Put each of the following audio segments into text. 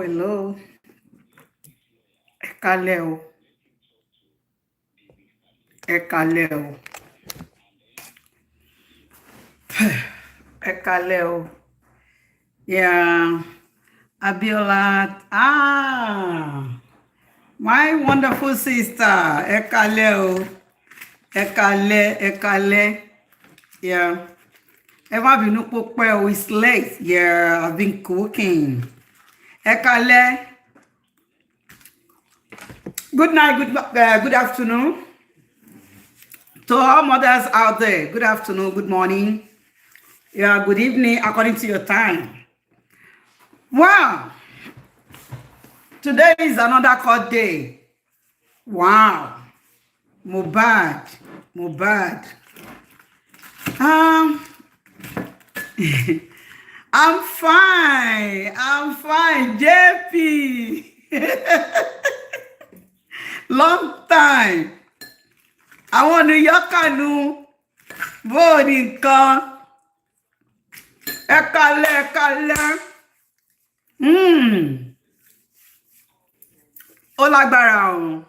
hello. Ẹ kálẹ́ o. Ẹ kálẹ́ o. Ẹ kálẹ́ o. Yeah. Abiola. My wonderful sister. Ẹ kálẹ́ o. Ẹ kálẹ́, ẹ kálẹ́. Yeah. Ẹ má bínú púpọ̀ o. It's late. Yeah, I've been cooking. Ẹ kálẹ́. Good night, good afternoon. To all mothers out there, good afternoon, good morning, yeah, good evening, according to your time. Wow, today is another court day. Wow, Mohbad. I'm fine, JP. Long time. I want New Yorker nu voting kan. Ekale. Ó lágbára o.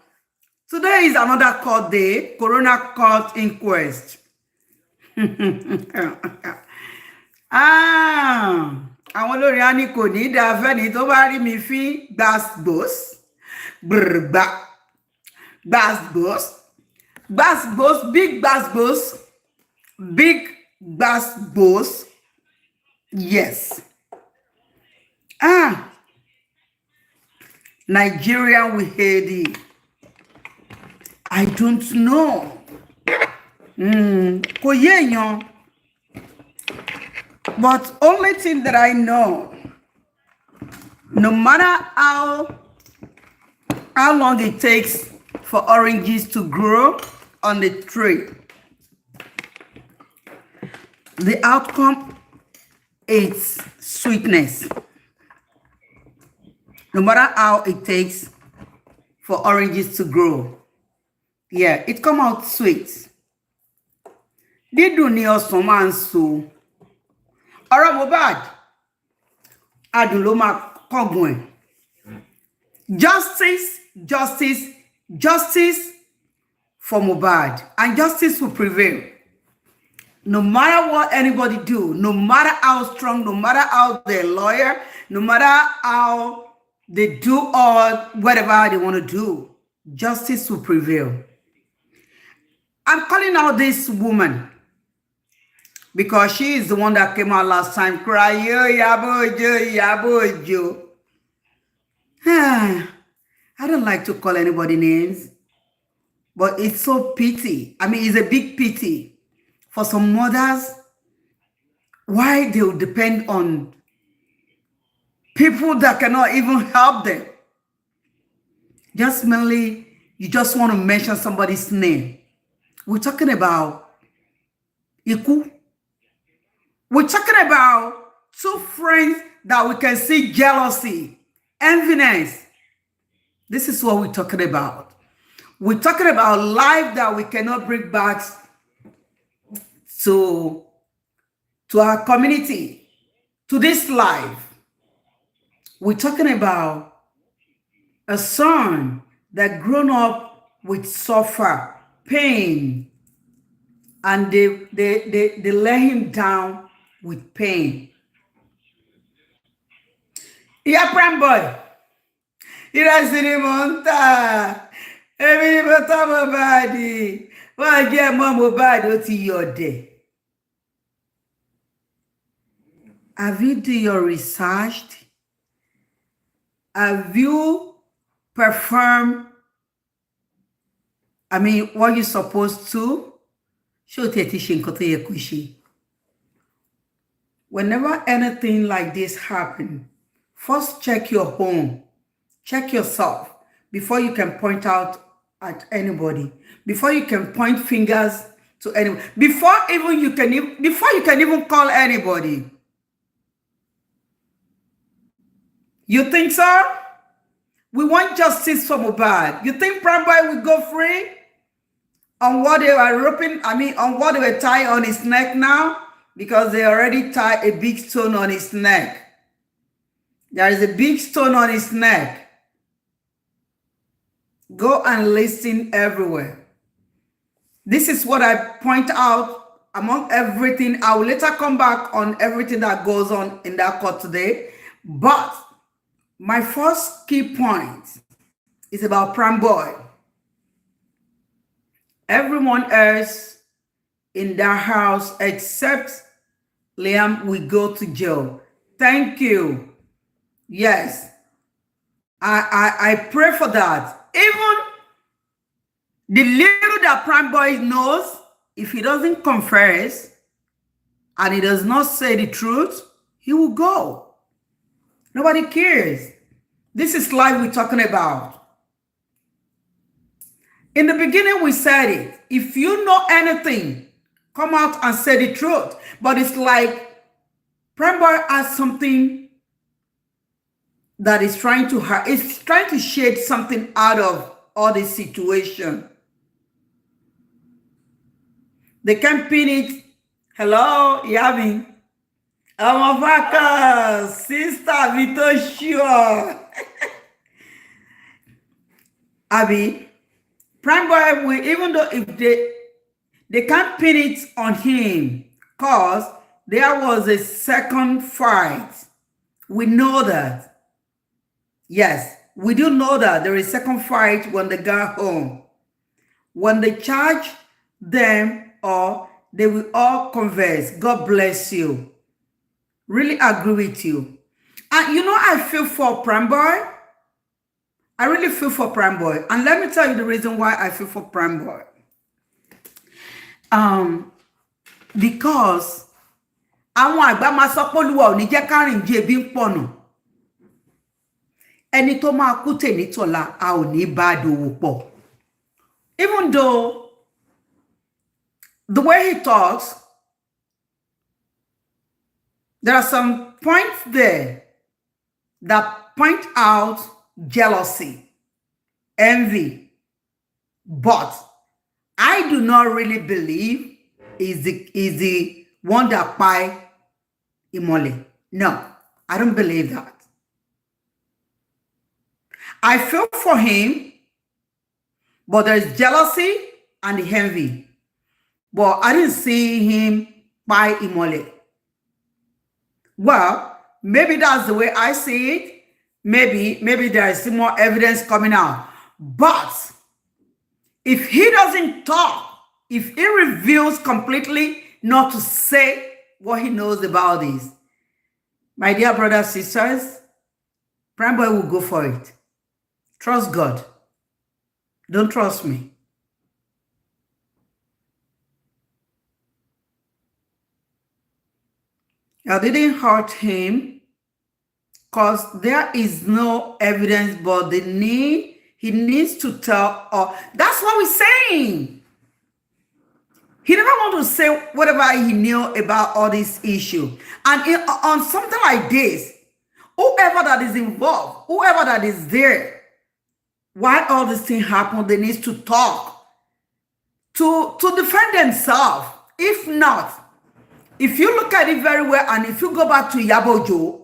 Today is another court day, Corona Court Inquest. Àwọn olórin á ní kò ní dá fẹ́ni tó bá rí mi fín gbàsgbòs. Brrba. Gbàsgbòs, big gbàsgbòs, yes. Nigerian with Haiti. I don't know. Kò yéèyàn. But only thing that I know, no matter how long it takes for oranges to grow on the tree, the outcome is sweetness. No matter how it takes for oranges to grow, yeah, it come out sweet. Dídùn ni ọsàn máa ń so. Ọ̀rọ̀ Mohbad, adùn ló máa kọ́gun ẹ̀. Justice for Mohbad, and justice will prevail. No matter what anybody do, no matter how strong, no matter how they're lawyer, no matter how they do or whatever they want to do, justice will prevail. I'm calling out this woman because she is the one that came out last time crying, Yabojo. I don't like to call anybody names, but it's so pity. I mean, it's a big pity for some mothers why they will depend on people that cannot even help them. Just mainly, you just want to mention somebody's name. We're talking about Iku. We're talking about two friends that we can see jealousy, enviness. This is what we're talking about. We're talking about life that we cannot bring back to our community, to this life. We're talking about a son that grown up with suffer, pain, and they let him down with pain. Yeah, Primeboy. Irasiri monta. Èmi ni mo tọ́ Mohbad. Wọ́n jẹ́ mọ́ Mohbad ó ti yọ̀dẹ̀. Have you done your research? Have you performed, I mean, what you're supposed to? Whenever anything like this happens, first check your home. Check yourself before you can point out at anybody, before you can point fingers to anyone, before you can even call anybody. You think so? We want justice for Mohbad. You think Primeboy will go free on what they were roping? I mean, on what they were tying on his neck now, because they already tied a big stone on his neck. There is a big stone on his neck. Go and listen everywhere. This is what I point out among everything. I will later come back on everything that goes on in that court today. But my first key point is about Primeboy. Everyone else in that house except Liam will go to jail. Thank you. Yes. I pray for that. Even the little that Primeboy knows, if he doesn't confess and he does not say the truth, he will go. Nobody cares. This is life we're talking about. In the beginning, we said it. If you know anything, come out and say the truth. But it's like Primeboy has something that is trying to hurt. It's trying to shade something out of all this situation. They can pin it. Hello, Yami. Amavaka, sister Vito sure. Abby, Primeboy will, even though if they can't pin it on him, because there was a second fight. We know that. Yes, we do know that there is a second fight when they got home. When they charge them, or they will all converse. God bless you. Really agree with you. And you know, I feel for Primeboy. I really feel for Primeboy. And let me tell you the reason why I feel for Primeboy. Because àwọn àgbà máa sọ pé Olúwa ò ní jẹ́ ká rìn jẹ bí ń pọ̀nà. Ẹni tó máa kú tèmi tọ̀la a ò ní bá dòwò pọ̀. Even though the way he talks, there are some points there that point out jealousy, envy, but I do not really believe is the one that Kpai Imole. No, I don't believe that. I feel for him, but there's jealousy and envy. But I didn't see him Kpai Imole. Well, maybe that's the way I see it. Maybe there is some more evidence coming out. But if he doesn't talk, if he reveals completely not to say what he knows about this, my dear brothers, sisters, Primeboy will go for it. Trust God. Don't trust me. I didn't hurt him because there is no evidence, but he needs to tell, or that's what we're saying. He never want to say whatever he knew about all this issue. And on something like this, whoever that is involved, whoever that is there, why all this thing happened, they need to talk to defend themselves. If not, if you look at it very well, and if you go back to Yabojo,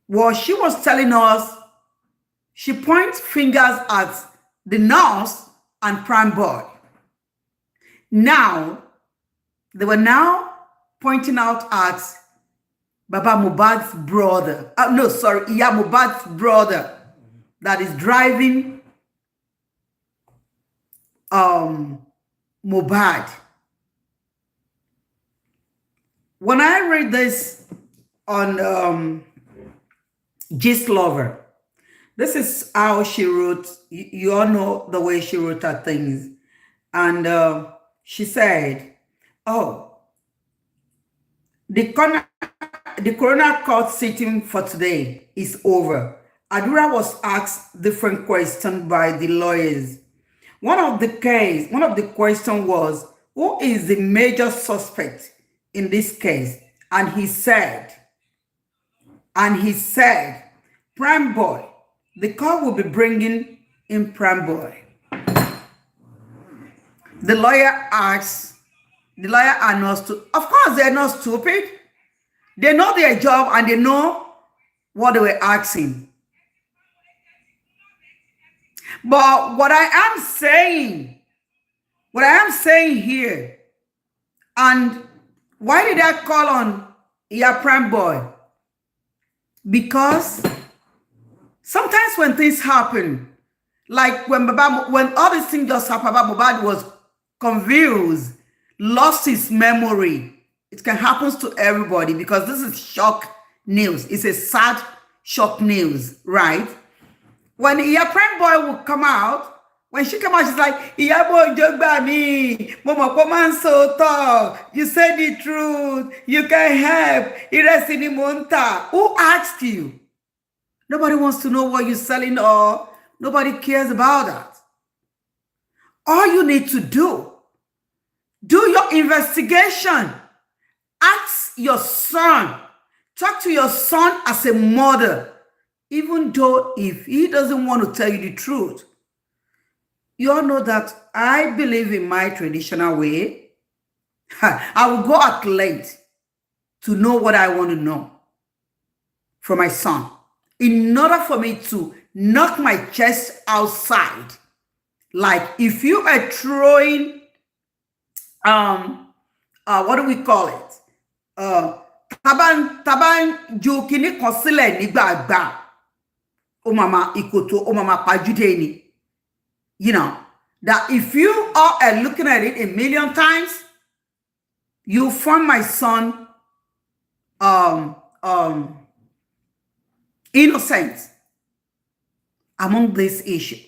what she was telling us, she points fingers at the nurse and Primeboy. Now, they were now pointing out at Baba Mohbad's brother. Iya Mohbad's brother that is driving Mohbad. When I read this on Gist Lover, this is how she wrote. You all know the way she wrote her things. And she said, oh, the coroner court sitting for today is over. Adura was asked different questions by the lawyers. One of the questions was, who is the major suspect in this case? And he said, Primeboy. The court will be bringing in Primeboy. The lawyer asks, are not stupid. Of course, they're not stupid. They know their job and they know what they were asking. But what I am saying here, and why did I call on Primeboy? Because sometimes when things happen, like when all these things just happened, Mohbad was confused, lost his memory. It can happen to everybody because this is shock news. It's a sad shock news, right? When Primeboy will come out, when she come out, she's like, Iyabo jogba mi, Momo Koman so talk. You said the truth. You can help. Iresini monta. Who asked you? Nobody wants to know what you're selling, or nobody cares about that. All you need to do your investigation. Ask your son. Talk to your son as a mother. Even though if he doesn't want to tell you the truth. You all know that I believe in my traditional way. I will go at length to know what I want to know from my son. In order for me to knock my chest outside. Like if you are throwing, what do we call it? Taban jokini konsile ni gbagba. O mama ikoto, o mama pajude ni. You know, that if you are looking at it a million times, you find my son innocent among this issue.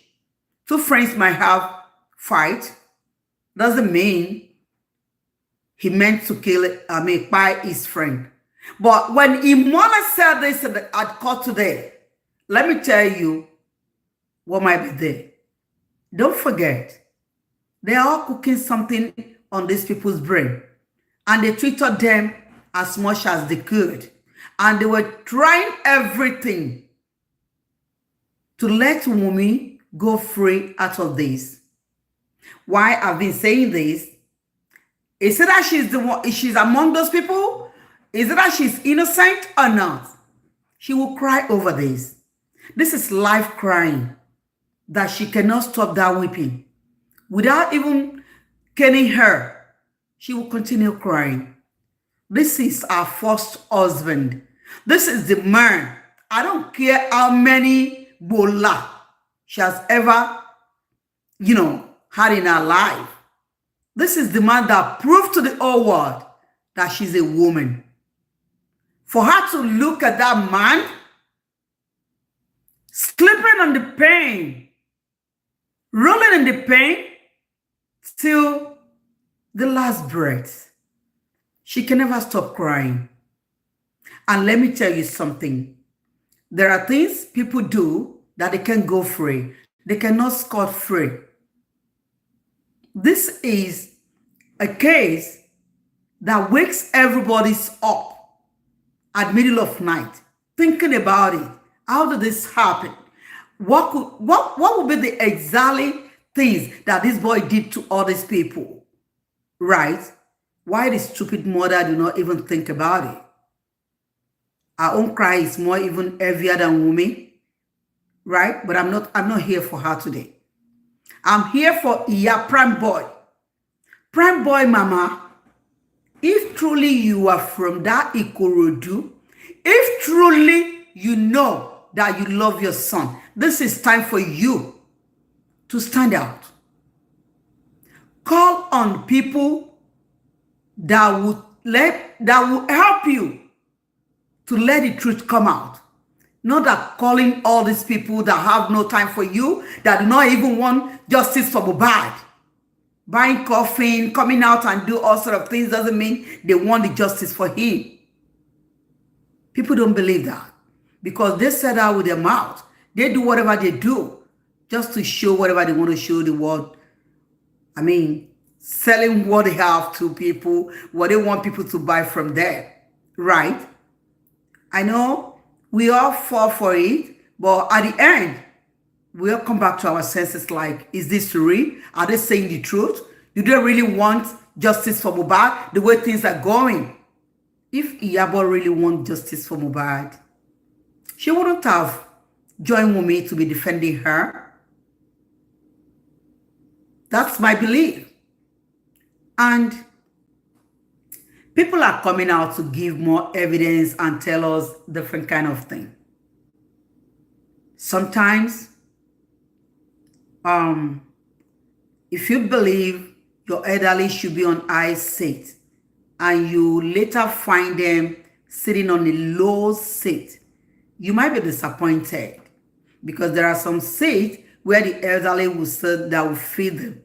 Two friends might have fight. Doesn't mean he meant to kill Kpai, his friend. But when Imola said this at court today, let me tell you what might be there. Don't forget, they are all cooking something on these people's brain. And they treated them as much as they could. And they were trying everything to let Wunmi go free out of this. Why I've been saying this? Is it that she's among those people? Is it that she's innocent or not? She will cry over this. This is life crying. That she cannot stop that weeping. Without even killing her, she will continue crying. This is our first husband. This is the man. I don't care how many bola she has ever, had in her life. This is the man that proved to the whole world that she's a woman. For her to look at that man, sleeping on the pain, rolling in the pain till the last breath. She can never stop crying. And let me tell you something. There are things people do that they can go free. They cannot scot free. This is a case that wakes everybody up at middle of night, thinking about it. How did this happen? What would be the exactly things that this boy did to all these people, right? Why the stupid mother do not even think about it? Our own cry is more even heavier than Wunmi, right? But I'm not here for her today. I'm here for Primeboy. Primeboy, mama, if truly you are from that Ikorodu, if truly you know that you love your son, this is time for you to stand out. Call on people that will help you to let the truth come out. Not that calling all these people that have no time for you, that do not even want justice for Mohbad. Buying coffin, coming out and do all sort of things doesn't mean they want the justice for him. People don't believe that. Because they said that with their mouth. They do whatever they do just to show whatever they want to show the world. I mean, selling what they have to people, what they want people to buy from there, right? I know we all fall for it, but at the end, we'll come back to our senses like, is this real? Are they saying the truth? Do they really want justice for Mohbad the way things are going? If Iyabo really wants justice for Mohbad, she wouldn't have joined with me to be defending her. That's my belief. And people are coming out to give more evidence and tell us different kind of thing. Sometimes, if you believe your elderly should be on high seat and you later find them sitting on a low seat, you might be disappointed because there are some seats where the elderly will sit that will feed them.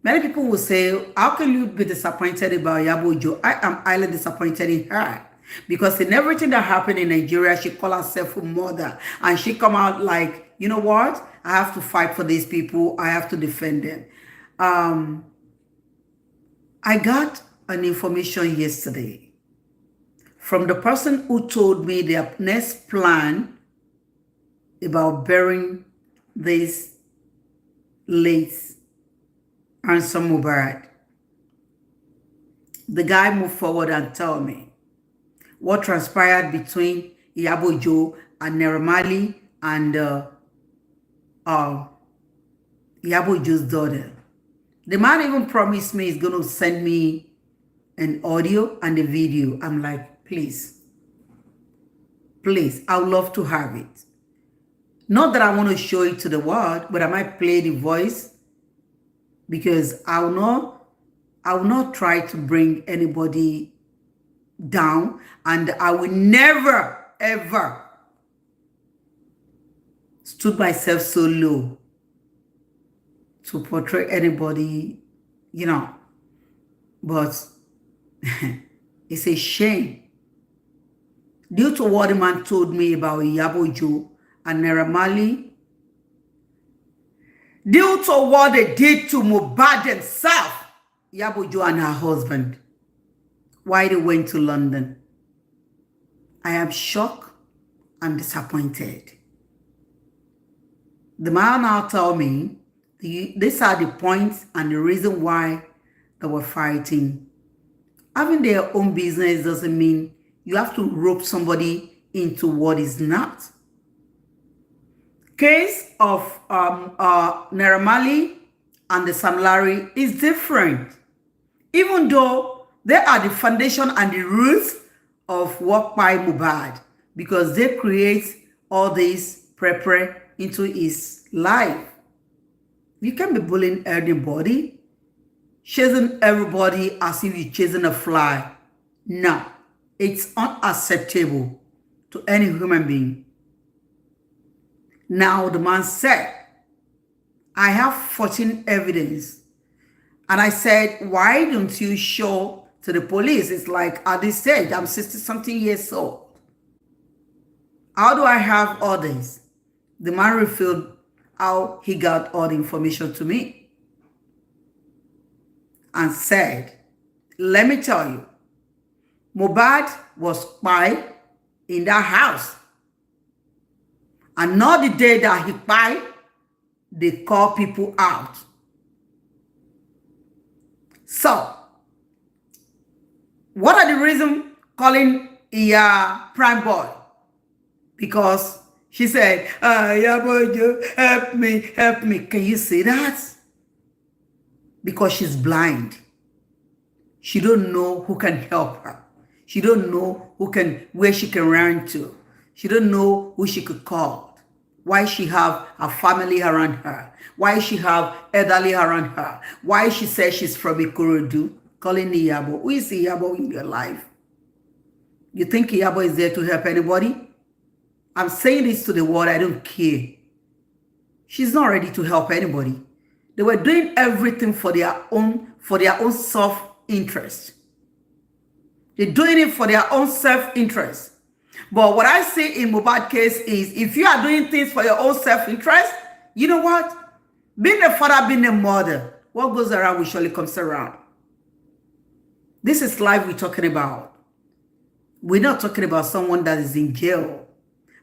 Many people will say, how can you be disappointed about Iyabo Ojo? I am highly disappointed in her because in everything that happened in Nigeria, she called herself a mother and she come out like, you know what? I have to fight for these people. I have to defend them. I got an information yesterday from the person who told me their next plan about burying this late Ransom Mohbad. The guy moved forward and told me what transpired between Iyabo Ojo and Naira Marley and Iyabo Ojo's daughter. The man even promised me he's going to send me an audio and a video. I'm like, please, I would love to have it. Not that I want to show it to the world, but I might play the voice because I will not try to bring anybody down, and I will never, ever stood myself so low to portray anybody, you know. But it's a shame. Due to what the man told me about Iyabo Ojo and Naira Marley, due to what they did to Mohbad himself, Iyabo Ojo and her husband, why they went to London, I am shocked and disappointed. The man now told me these are the points and the reason why they were fighting. Having their own business doesn't mean you have to rope somebody into what is not. Case of Naira Marley and the Sam Larry is different. Even though they are the foundation and the roots of what Kpai Mohbad, because they create all this prepare into his life. You can't be bullying anybody, chasing everybody as if you're chasing a fly. No, it's unacceptable to any human being. Now the man said, I have 14 evidence. And I said, why don't you show to the police? It's like at this stage, I'm 60-something years old. How do I have all this? The man revealed how he got all the information to me and said, let me tell you, Mohbad was Kpai in that house. And not the day that he Kpai, they call people out. So, what are the reasons calling Primeboy? Because she said, Iyabo Ojo, help me. Can you see that? Because she's blind. She don't know who can help her. She don't know where she can run to. She don't know who she could call. Why she have a family around her. Why she have elderly around her. Why she says she's from Ikorodu, calling Iyabo. Who is Iyabo in your life? You think Iyabo is there to help anybody? I'm saying this to the world, I don't care. She's not ready to help anybody. They were doing everything for their own self-interest. They're doing it for their own self-interest. But what I see in Mohbad case is, if you are doing things for your own self-interest, you know what? Being a father, being a mother, what goes around will surely comes around. This is life we're talking about. We're not talking about someone that is in jail.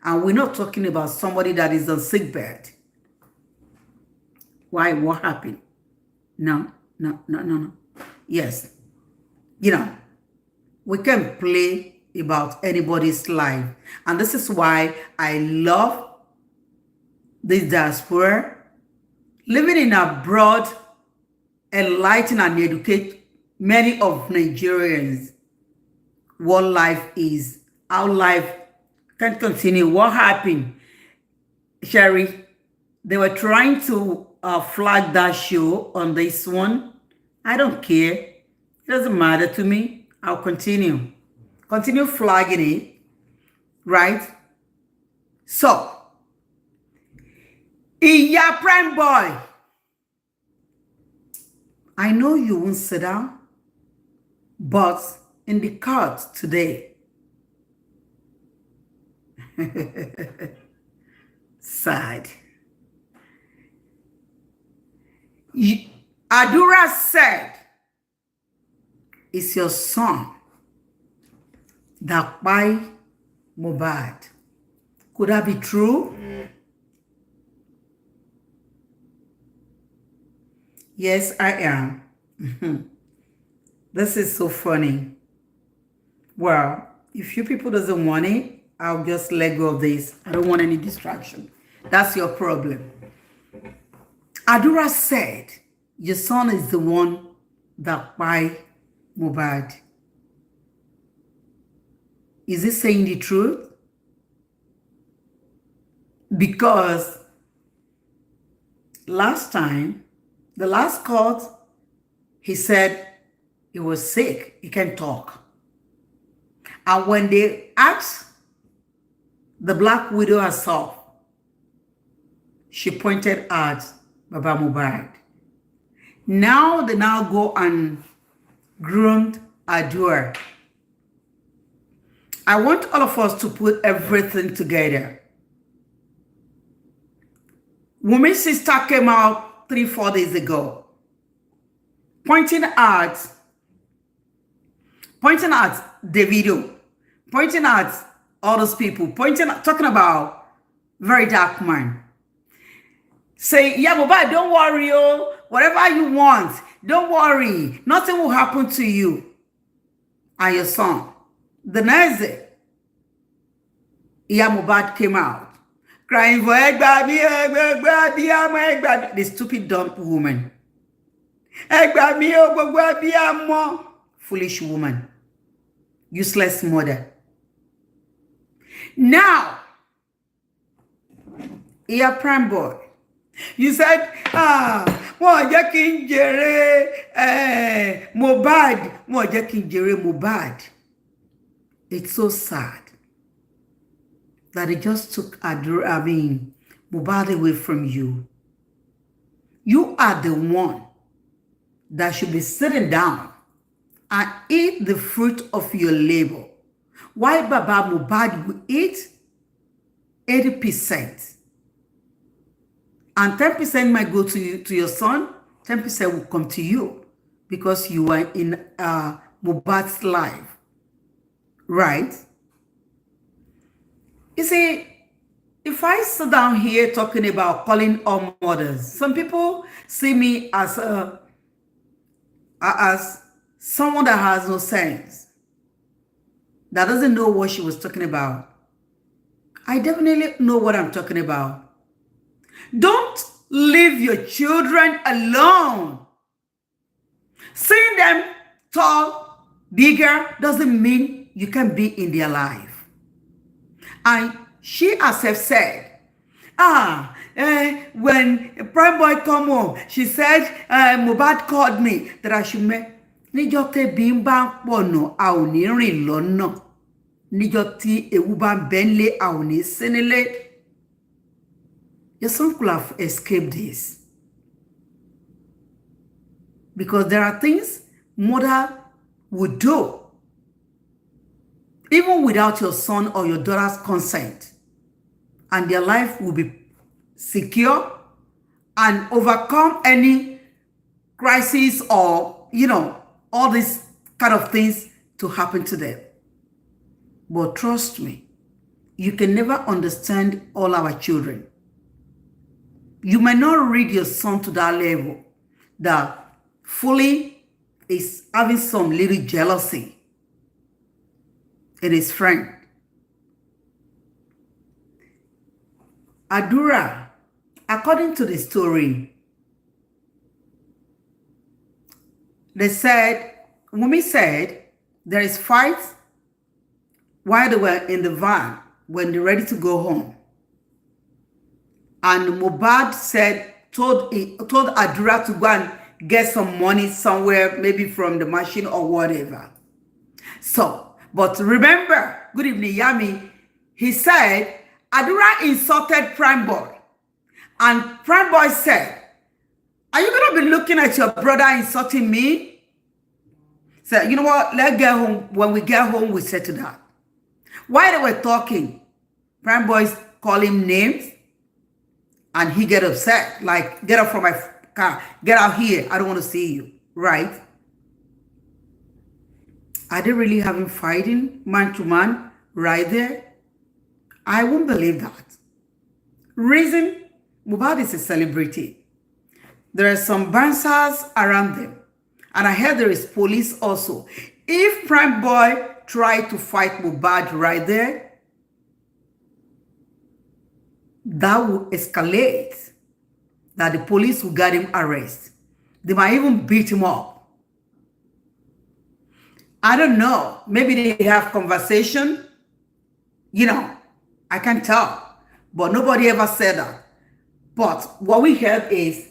And we're not talking about somebody that is on sickbed. Why? What happened? No. Yes. You know, we can play about anybody's life. And this is why I love this diaspora. Living in abroad, enlighten and educate many of Nigerians what life is, how life can continue. What happened, Sherry? They were trying to flag that show on this one. I don't care. It doesn't matter to me. I'll continue. Continue flagging it, right? So, Iya Primeboy, I know you won't sit down, but in the court today, sad. Adura said, it's your son that Kpai Mohbad. Could that be true? Yes, I am. This is so funny. Well, if you people doesn't want it, I'll just let go of this. I don't want any distraction. That's your problem. Adura said, your son is the one that Kpai Mohbad. Is he saying the truth? Because last time, the last court, he said he was sick. He can't talk. And when they asked the Black Widow herself, she pointed at Baba Mohbad. Now they now go and groomed Adura. I want all of us to put everything together. Woman's sister came out 3-4 days ago, pointing at Davido, pointing at all those people, talking about very dark man. Say, yeah, Mohbad, don't worry, oh, whatever you want, don't worry, nothing will happen to you and your son. The next day, Mohbad came out, crying for the stupid dumb woman. Foolish woman. Useless mother. Now, Primeboy, you said, Mohbad. It's so sad that it just took Mohbad away from you. You are the one that should be sitting down and eat the fruit of your labor. Why Baba Mohbad will eat 80%. And 10% might go to you, to your son, 10% will come to you because you are in Mohbad's life. Right? You see, if I sit down here talking about calling all mothers, some people see me as someone that has no sense, that doesn't know what she was talking about. I definitely know what I'm talking about. Don't leave your children alone. Seeing them tall, bigger, doesn't mean you can be in their life. And she herself said, when Primeboy come home, she said, Mohbad called me that I should make Nijote bimba pono auni rin lona. Nijoti ewuba benle auni senele. Your son could have escaped this. Because there are things mother would do even without your son or your daughter's consent, and their life will be secure and overcome any crisis or, all these kind of things to happen to them. But trust me, you can never understand all our children. You may not read your son to that level that fully is having some little jealousy. and his friend. Adura, according to the story, they said, Wumi said, there is fight while they were in the van when they're ready to go home. And Mohbad said, told Adura to go and get some money somewhere, maybe from the machine or whatever. So, but remember, good evening, Yami, he said, Adura insulted Primeboy. And Primeboy said, are you going to be looking at your brother insulting me? So, you know what, let's get home. When we get home, we settle that. While they were talking, Primeboy call him names, and he get upset, like, get up from my car, get out here, I don't want to see you, right? Are they really having fighting, man to man, right there? I won't believe that. Reason, Mohbad is a celebrity. There are some bouncers around them, and I heard there is police also. If Primeboy tried to fight Mohbad right there, that would escalate, that the police will get him arrested. They might even beat him up. I don't know. Maybe they have conversation. You know, I can't tell. But nobody ever said that. But what we heard is,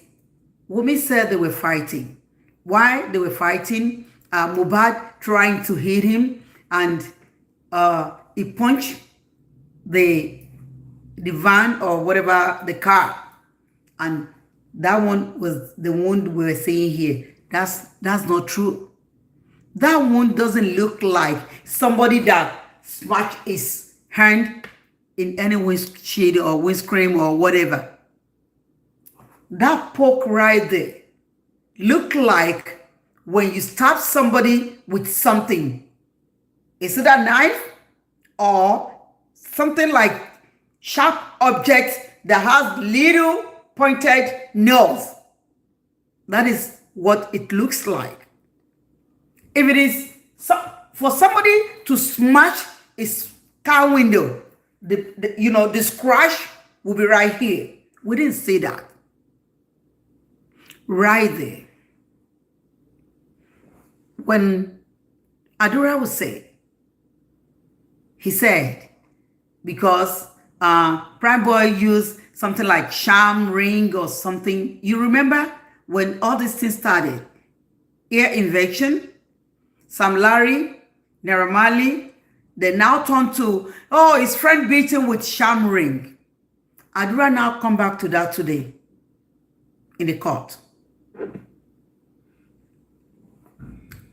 Wumi said they were fighting. Why they were fighting? Mohbad trying to hit him, and he punched the van or whatever, the car, and that one was the wound we were seeing here. That's not true. That wound doesn't look like somebody that smashed his hand in any windshield or windscreen or whatever. That poke right there look like when you stab somebody with something. Is it a knife or something like sharp object that has little pointed nails? That is what it looks like. If it is for somebody to smash a car window, the scratch will be right here. We didn't see that. Right there. When Adura was said, he said, because Primeboy used something like sham ring or something. You remember when all these things started? Ear infection, Sam Larry, Naramali, they now turn to, oh, his friend beat him with sham ring. Adura now come back to that today in the court.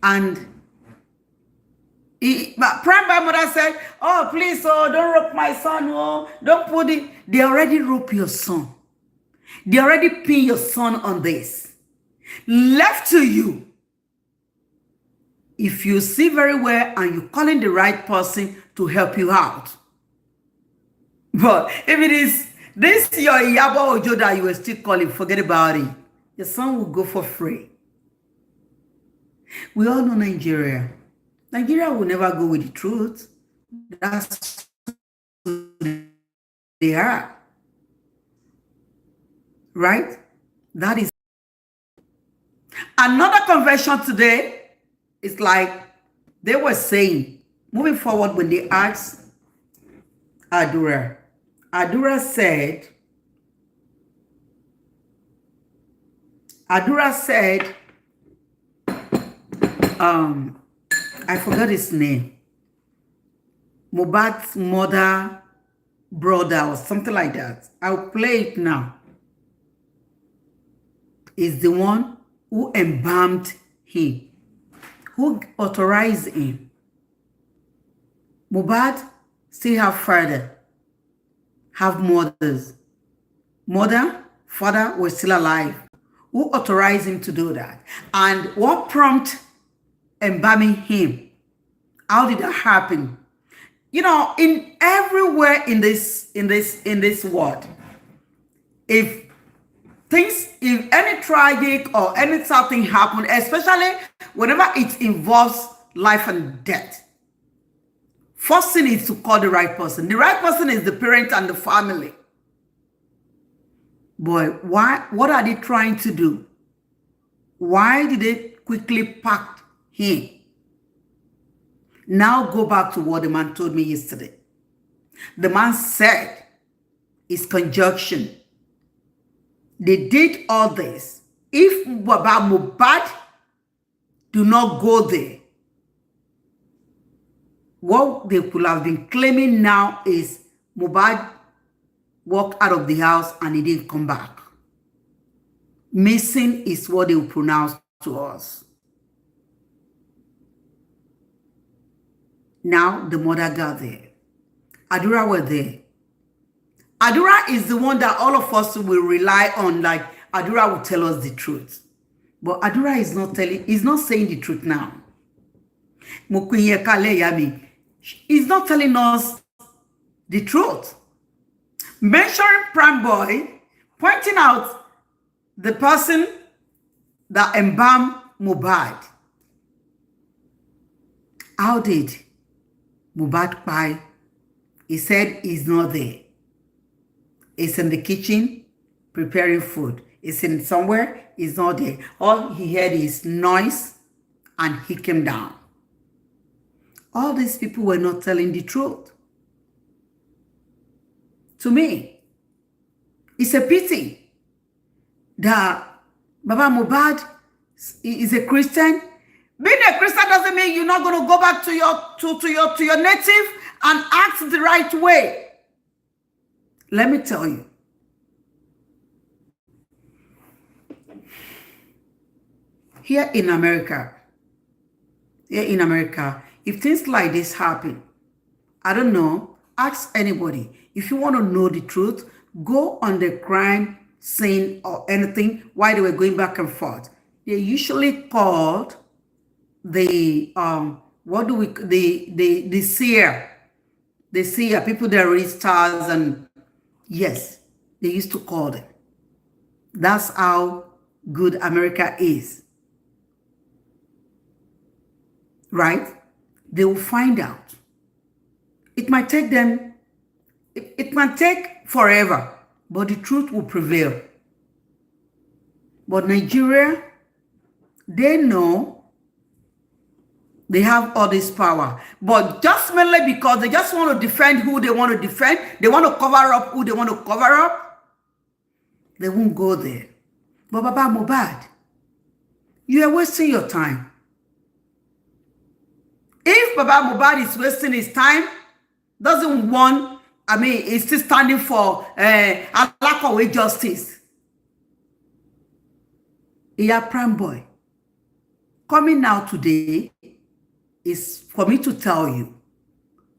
And Primeboy mother said, oh, please, oh, don't rope my son, oh, don't put it. They already rope your son. They already pin your son on this. Left to you. If you see very well and you're calling the right person to help you out. But if it is this your Yabo Ojo that you are still calling, forget about it. Your son will go for free. We all know Nigeria. Nigeria will never go with the truth. That's who they are. Right? That is. Another convention today is like they were saying, moving forward when they asked Adura. Adura said, I forgot his name. Mohbad's mother, brother, or something like that. I'll play it now. Is the one who embalmed him, who authorized him. Mohbad still have father, have mothers. Mother, father were still alive. Who authorized him to do that? And what prompted embalming him? How did that happen? You know, in everywhere in this world, if any tragic or any something happen, especially whenever it involves life and death, First thing is to call the right person. The right person is the parent and the family. Boy, why? What are they trying to do? Why did they quickly pack him? Now go back to what the man told me yesterday. The man said it's conjunction. They did all this. If Mohbad do not go there, what they could have been claiming now is Mohbad walked out of the house and he didn't come back. Missing is what they will pronounce to us. Now the mother got there. Adura were there. Adura is the one that all of us will rely on, like Adura will tell us the truth. But Adura is not saying the truth now. He's not telling us the truth. Mentioning Primeboy, pointing out the person that embalmed Mohbad. How did Mohbad Kpai? He said he's not there. He's in the kitchen preparing food. He's in somewhere, he's not there. All he heard is noise and he came down. All these people were not telling the truth. To me, it's a pity that Baba Mohbad is a Christian. Being a Christian doesn't mean you're not going to go back to your native and act the right way. Let me tell you. Here in America, if things like this happen, I don't know, ask anybody. If you want to know the truth, go on the crime scene or anything while they were going back and forth. They usually called the seer, people that read stars, and yes, they used to call them. That's how good America is. Right? They will find out. It might take them, it might take forever, but the truth will prevail. But Nigeria, they know they have all this power, but just mainly because they just want to defend who they want to defend, they want to cover up who they want to cover up, they won't go there. But Baba Mohbad, you are wasting your time. If Baba Mohbad is wasting his time, doesn't want, he's still standing for Alakowe justice. Yeah, Primeboy. Coming now today is for me to tell you,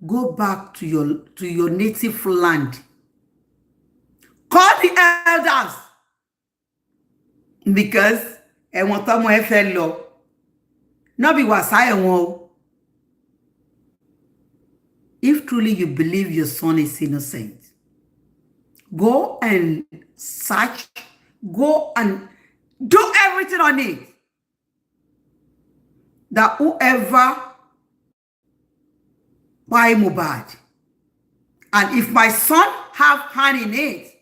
go back to your native land. Call the elders. Because not be wasai. If truly you believe your son is innocent, go and search, go and do everything on it. That whoever buy Mohbad, and if my son have hand in it,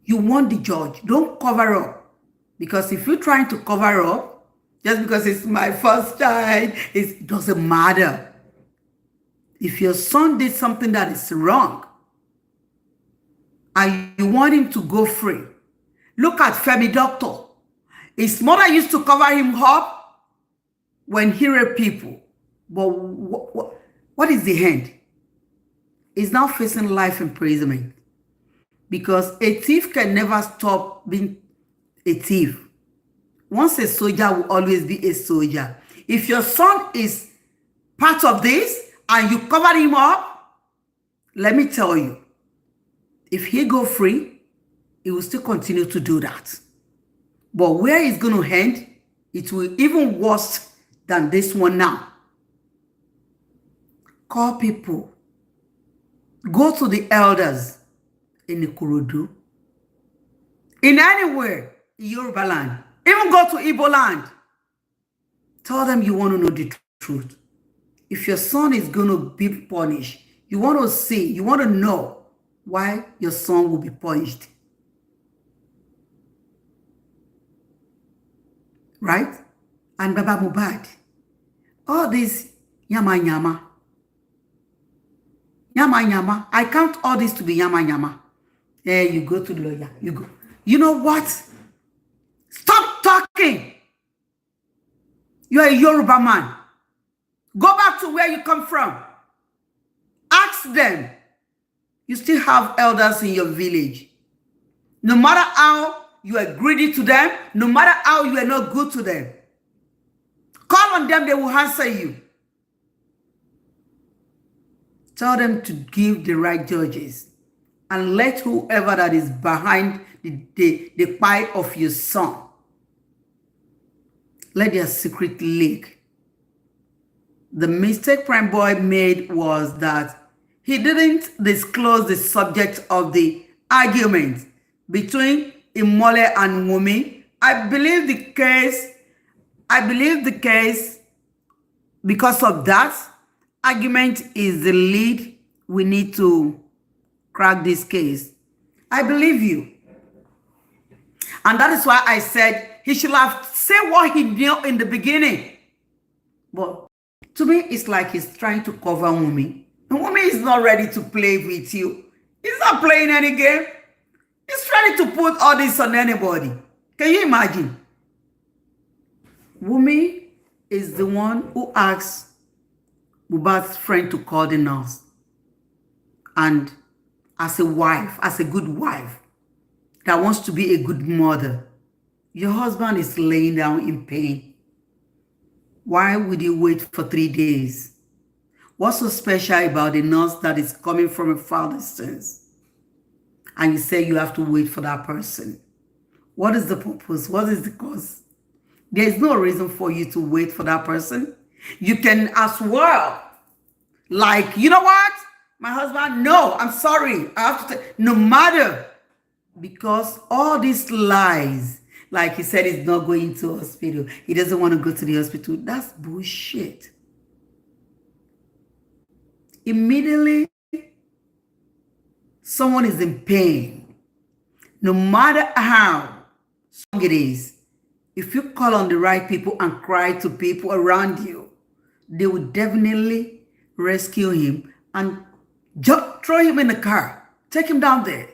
you want the judge. Don't cover up. Because if you're trying to cover up, just because it's my first child, it doesn't matter. If your son did something that is wrong, and you want him to go free, look at Femi Doctor. His mother used to cover him up when he raped people. But what is the end? He's now facing life imprisonment. Because a thief can never stop being a thief. Once a soldier will always be a soldier. If your son is part of this, and you cover him up, let me tell you, if he go free, he will still continue to do that. But where it's going to end, it will even worse than this one now. Call people. Go to the elders in the Kurudu. In anywhere, in Yoruba land. Even go to Igbo land. Tell them you want to know the truth. if your son is going to be punished, you want to see, you want to know why your son will be punished. Right? And Baba Mohbad, all this yama yama. Yama yama. I count all this to be yama yama. There you go to the lawyer. You go. You know what? Stop talking. You're a Yoruba man. Go back to where you come from. Ask them. You still have elders in your village. No matter how you are greedy to them, no matter how you are not good to them, call on them, they will answer you. Tell them to give the right judges and let whoever that is behind the Kpai of your son, let their secret leak. The mistake Primeboy made was that he didn't disclose the subject of the argument between Imole and Wumi. I believe the case, because of that argument is the lead. We need to crack this case. I believe you. And that is why I said he should have said what he knew in the beginning. But to me, it's like he's trying to cover Wumi. And Wumi is not ready to play with you. He's not playing any game. He's trying to put all this on anybody. Can you imagine? Wumi is the one who asked Mohbad's friend to call the nurse. And as a wife, as a good wife, that wants to be a good mother, your husband is laying down in pain. Why would you wait for 3 days? What's so special about the nurse that is coming from a far distance? And you say you have to wait for that person. What is the purpose? What is the cause? There is no reason for you to wait for that person. You can as well, like, you know what? My husband, no, I'm sorry. I have to, no matter, because all these lies, like he said, he's not going to hospital. He doesn't want to go to the hospital. That's bullshit. Immediately, someone is in pain. No matter how strong it is, if you call on the right people and cry to people around you, they will definitely rescue him and throw him in the car. Take him down there.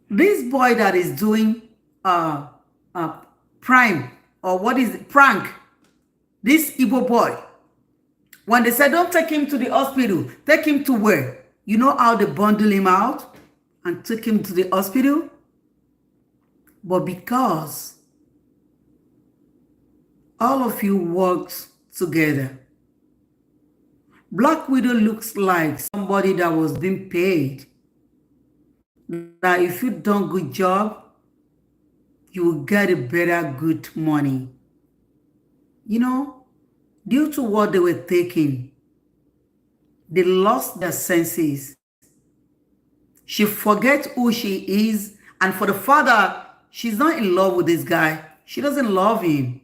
This boy that is doing prime, or what is it, prank, this Igbo boy, when they said don't take him to the hospital, take him to where? You know how they bundle him out and took him to the hospital? But because all of you worked together, Black Widow looks like somebody that was being paid. That if you done good job, you will get a better good money. You know, due to what they were taking, they lost their senses. She forgets who she is, and for the father, she's not in love with this guy. She doesn't love him.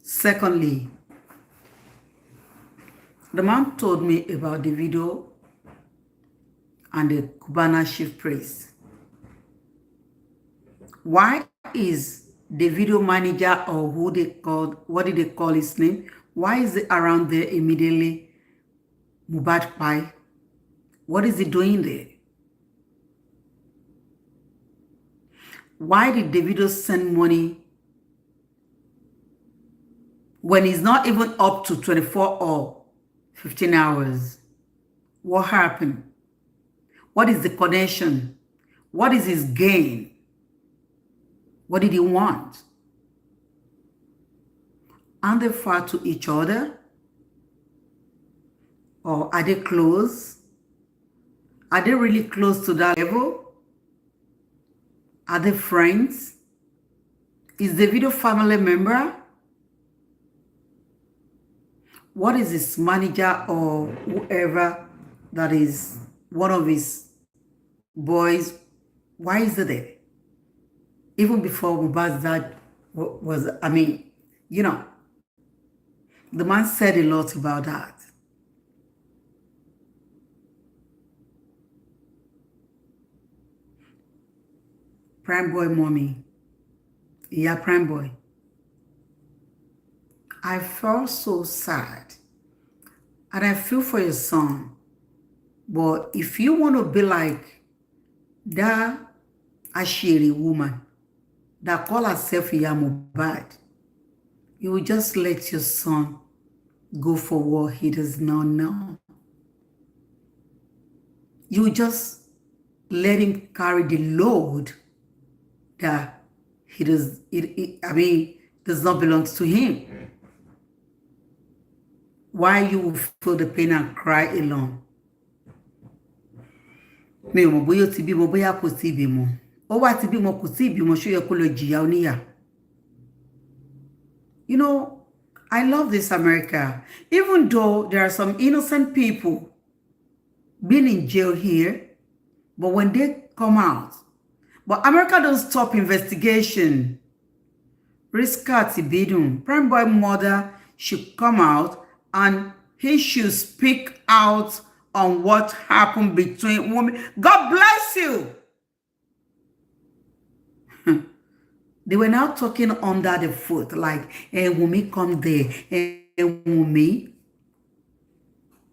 Secondly, the man told me about the video and the Cubana chief priest. Why is the video manager, or who they called, what did they call his name? Why is it around there immediately? Mohbad Kpai. What is he doing there? Why did Davido send money when he's not even up to 24 or 15 hours? What happened? What is the connection? What is his gain? What did he want? Are they far to each other? Or are they close? Are they really close to that level? Are they friends? Is Davido family member? What is his manager or whoever that is one of his boys? Why is it there? Even before Mohbad's dad was, You know, the man said a lot about that. Primeboy mommy. Yeah, Primeboy. I felt so sad. And I feel for your son. But if you want to be like that Ashiri woman that call herself Mohbad, you will just let your son go for what he does not know. You will just let him carry the load that he does, does not belong to him. Why you will feel the pain and cry alone? Mi ò mọ̀ bóyá ó ti bímọ bóyá kò tí bímọ. Ó wá ti bímọ kò tí bímọ ṣó yẹ kó lọ jìyà oníyà. You know, I love this America. Even though there are some innocent people being in jail here, but when they come out, but America don't stop investigation. Riska Tibidun, Primeboy mother should come out and he should speak out on what happened between women. God bless you. They were now talking under the foot, like, hey, Wumi, come there. Hey, Wumi.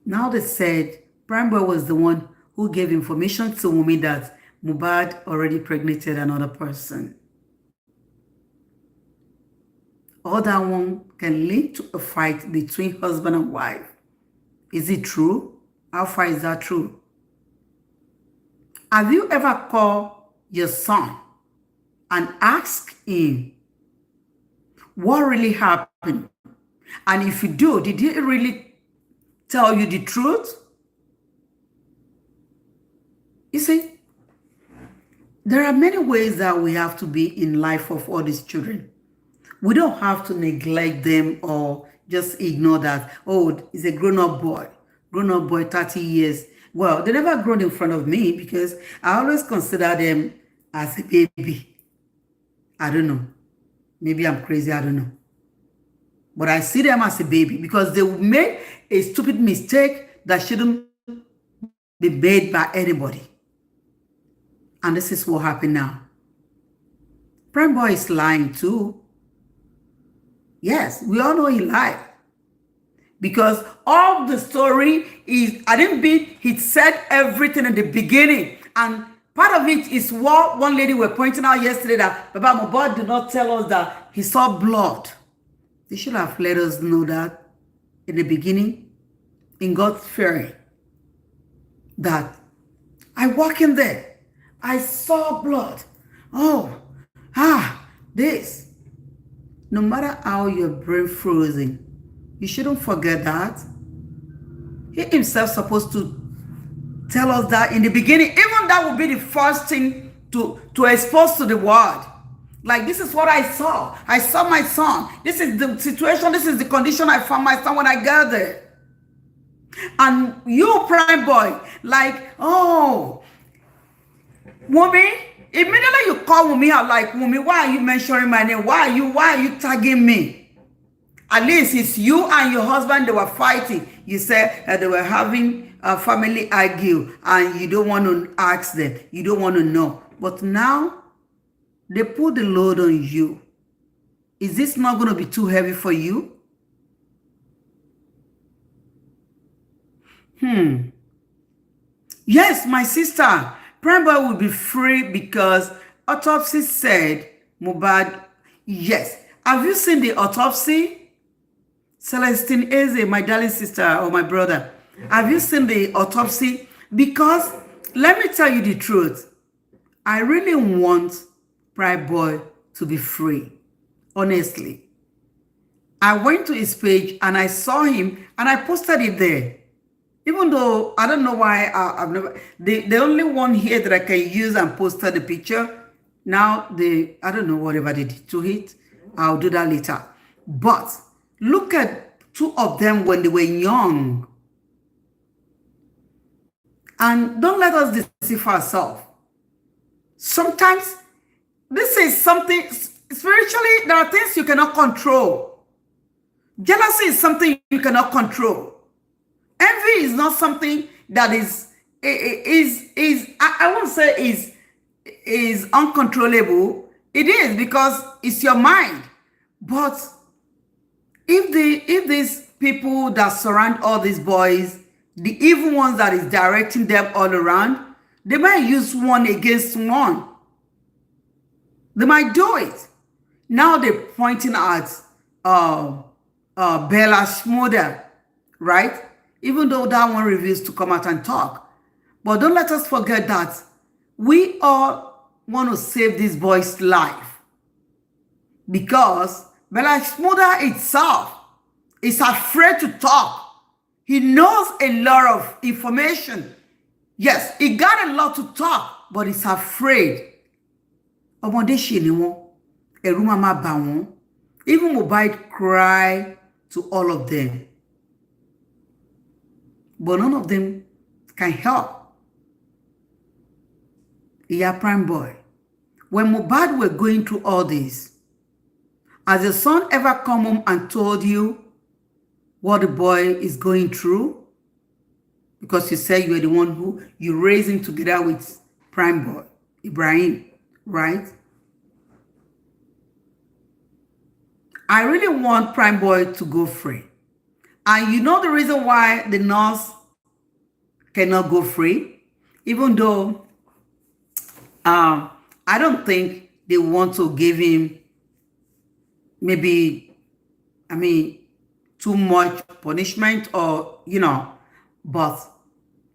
Now they said Primeboy was the one who gave information to Wumi that Mohbad already impregnated another person. All that one can lead to a fight between husband and wife. Is it true? How far is that true? Have you ever called your son and asked him what really happened? And if you do, did he really tell you the truth? You see, there are many ways that we have to be in life of all these children. We don't have to neglect them or just ignore that. Oh, he's a grown-up boy. Grown-up boy, 30 years. Well, they never grown in front of me because I always consider them as a baby. I don't know. Maybe I'm crazy, I don't know. But I see them as a baby because they made a stupid mistake that shouldn't be made by anybody. And this is what happened now. Primeboy is lying too. Yes, we all know he lied. Because all the story is, I didn't beat, he said everything in the beginning. And part of it is what one lady were pointing out yesterday that Baba Mohbad did not tell us that he saw blood. They should have let us know that in the beginning, in God's fearing, that I walk in there, I saw blood. Oh, this. No matter how your brain frozen, you shouldn't forget that. He himself supposed to tell us that in the beginning. Even that would be the first thing to expose to the world. Like, this is what I saw. I saw my son. This is the situation. This is the condition I found my son when I got there. And you, Primeboy, like, oh, Wumi, immediately you call Wumi out like, Wumi, why are you mentioning my name? Why are you tagging me? At least it's you and your husband, they were fighting. You said they were having a family argue and you don't want to ask them. You don't want to know. But now, they put the load on you. Is this not going to be too heavy for you? Yes, my sister, Primeboy will be free because autopsy said Mohbad, yes. Have you seen the autopsy? Celestine Eze, my darling sister or my brother, have you seen the autopsy? Because let me tell you the truth. I really want Primeboy to be free. Honestly. I went to his page and I saw him and I posted it there. Even though I don't know why I've never, the only one here that I can use and posted the picture. Now I don't know whatever they did to it. I'll do that later. But look at two of them when they were young. And don't let us deceive ourselves. Sometimes this is something, spiritually, there are things you cannot control. Jealousy is something you cannot control. Envy is not something that I won't say is uncontrollable. It is because it's your mind. But if these people that surround all these boys, the evil ones that is directing them all around, they might use one against one. They might do it. Now they're pointing at Bella's mother, right? Even though that one refuses to come out and talk. But don't let us forget that we all want to save this boy's life. Because Bella's mother itself is afraid to talk. He knows a lot of information. Yes, he got a lot to talk, but he's afraid. Ọmọdé ṣe ni wọ́n, ẹ̀rù máa máa bà wọ́n. Even Mohbad cried to all of them. But none of them can help. Yeah, Primeboy. When Mohbad were going through all this, has your son ever come home and told you what the boy is going through? Because you said you were the one who you raised him together with Primeboy, Ibrahim, right? I really want Primeboy to go free. And you know the reason why the nurse cannot go free? Even though I don't think they want to give him maybe, too much punishment or, but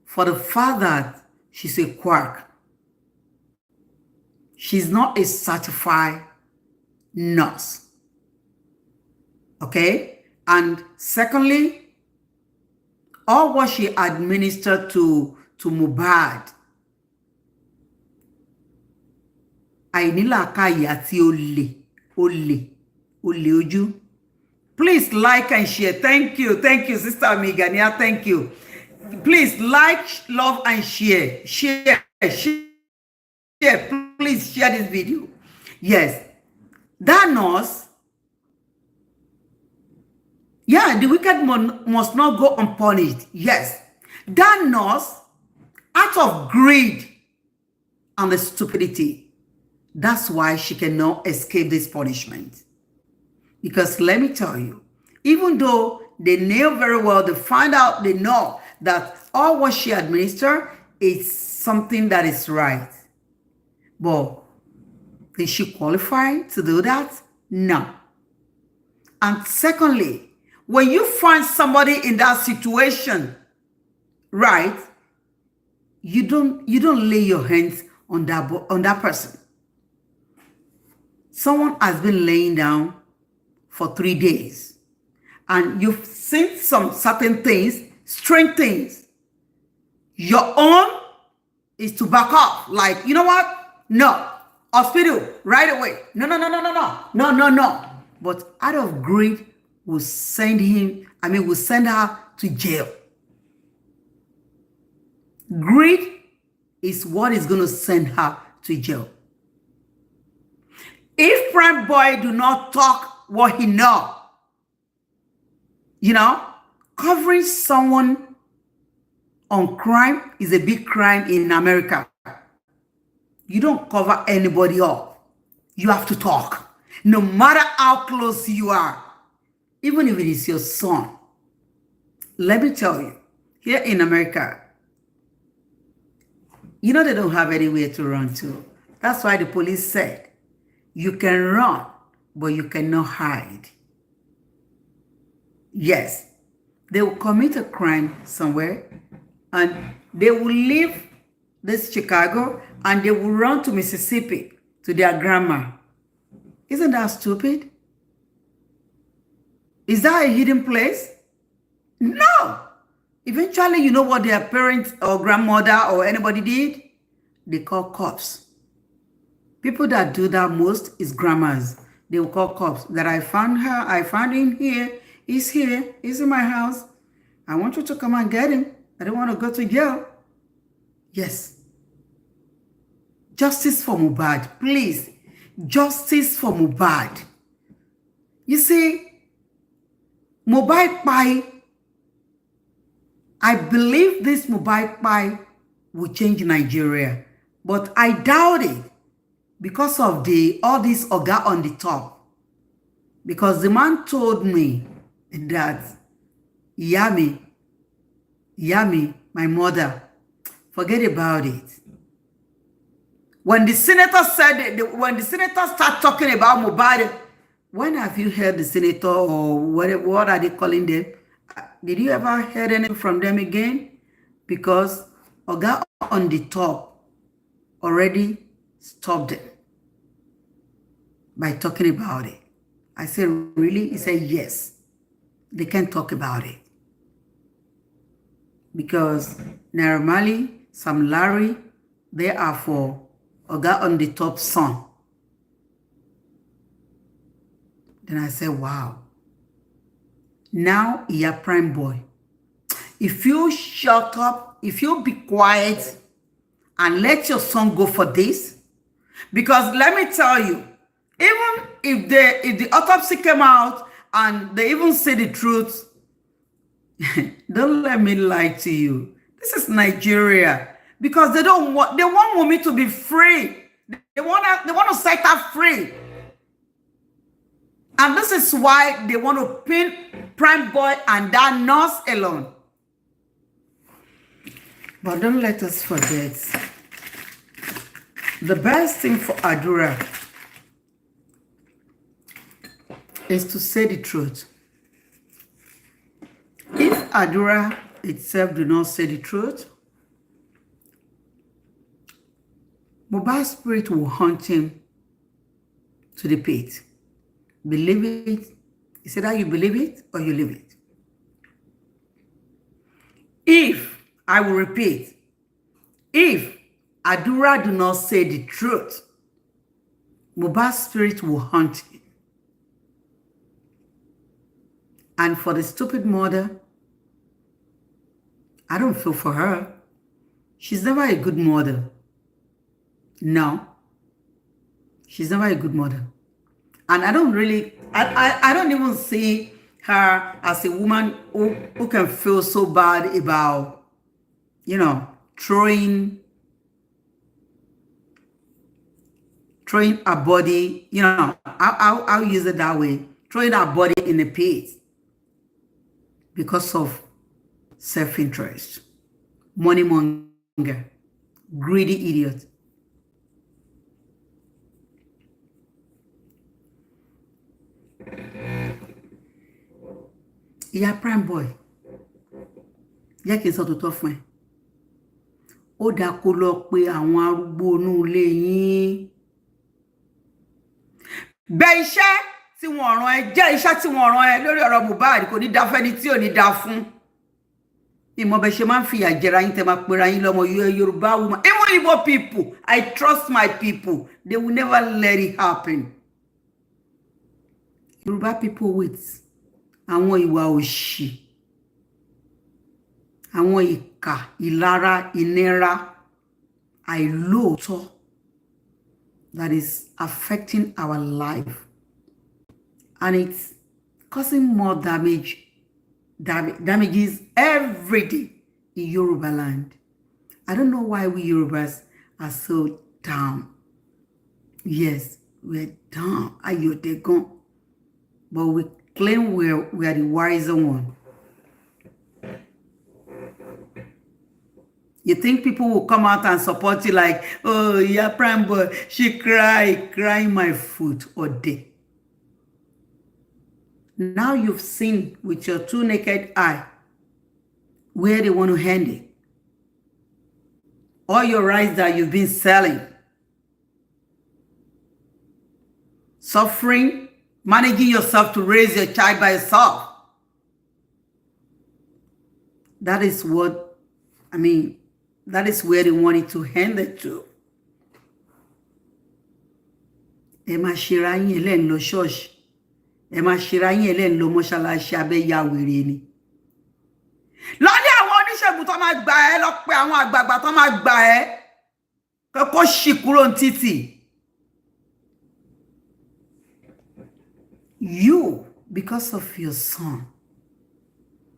for the fact that she's a quack, she's not a certified nurse. Okay? And secondly, all what she administered to Mohbad, àìnílàákàyè àti olè ojú. Please like and share. Thank you, Sister Amigania. Thank you. Please like, love, and share. Share. Please share this video. Yes, that nurse. Yeah, the wicked must not go unpunished. Yes, that nurse, out of greed and the stupidity, that's why she cannot escape this punishment. Because let me tell you, even though they know very well, they know that all what she administered is something that is right. But is she qualified to do that? No. And secondly, when you find somebody in that situation, right, you don't lay your hands on that person. Someone has been laying down for 3 days, and you've seen some certain things, strange things. Your own is to back off. Like, you know what? No. Hospital, right away. No. But out of greed, we'll send her to jail. Greed is what is going to send her to jail. If Primeboy do not talk what he know, covering someone on crime is a big crime in America. You don't cover anybody up. You have to talk. No matter how close you are, even if it is your son. Let me tell you, here in America, they don't have anywhere to run to. That's why the police said, you can run, but you cannot hide. Yes, they will commit a crime somewhere, and they will leave this Chicago, and they will run to Mississippi to their grandma. Isn't that stupid? Is that a hidden place? No. Eventually, you know what their parents or grandmother or anybody did? They call cops. People that do that most is grandmas. They will call cops. That I found him here. He's here. He's in my house. I want you to come and get him. I don't want to go to jail. Yes. Justice for Mohbad, please. Justice for Mohbad. You see, Mohbad Kpai, I believe this Mohbad Kpai will change Nigeria, but I doubt it because of all this oga on the top. Because the man told me that Yami, my mother, forget about it. When the senator said, when the senator started talking about Mohbad, when have you heard the senator or what are they calling them? Did you ever heard anything from them again? Because oga on the top already stopped it by talking about it. I said, really? He said, yes. They can't talk about it. Because Naira Marley, Sam Larry, they are for oga on the top son. Then I said, wow. Now you're Primeboy. If you shut up, if you be quiet and let your son go for this, because let me tell you, even if the autopsy came out and they even say the truth, don't let me lie to you. This is Nigeria, because they want Wunmi to be free. They want to set her free. And this is why they want to pin Primeboy and that nurse alone. But don't let us forget, the best thing for Adura is to say the truth. If Adura itself do not say the truth, Mohbad's spirit will haunt him to the pit. Believe it. Is it that you believe it or you live it? If, I will repeat, if Adura do not say the truth, Mohbad's spirit will haunt him. And for the stupid mother, I don't feel for her. She's never a good mother. No. She's never a good mother. And I don't really, I don't even see her as a woman who can feel so bad about, you know, throwing her body, you know, I'll use it that way, throwing her body in a pit because of self-interest, money monger, greedy idiot. Ìyá Primeboy, jẹ́ kí n sọ tòótọ́ fún ẹ. Ó dá kó lọ pé àwọn arúgbó inú ilé yín. Bẹ iṣẹ́ tí wọ́n rán ẹ, jẹ́ iṣẹ́ tí wọ́n rán ẹ lórí ọ̀rọ̀ Mohbad kò ní dá fẹ́ni tí ò ní dá fún. Ìmọ̀ bẹ ṣe máa ń fìyà jẹra yín tẹ́ máa pera yín lọ́mọ Yorùbá woman. Even Igbo people, I trust my people. They will never let it happen. Yoruba people with àwọn ìwà òṣì, àwọn ìkà, ìlara, ìnira, àìlóòótọ́ that is affecting our life, and it's causing more damages every day in Yoruba land. I don't know why we Yorubas are so down. Yes, we're down. Ayodegan. But we claim we are the wiser one. You think people will come out and support you like, oh, yeah, Primeboy, she crying my foot all day. Now you've seen with your two naked eye where they want to hand it. All your rights that you've been selling. Suffering. Managing yourself to raise your child by yourself. That is what, I mean, that is where they wanted to hand it to. Ẹ máa ṣera yín ẹlẹ́n lọ ṣọ́ọ̀ṣì. Ẹ máa ṣera yín ẹlẹ́n lọ mọ́ṣáláṣí abẹ́yà wèrè ni. Lọ́dí àwọn oníṣègùn tó máa gbà ẹ́ lọ pé àwọn àgbààgbà tó máa gbà ẹ́ kó ṣì kúrò ní títì. You, because of your son,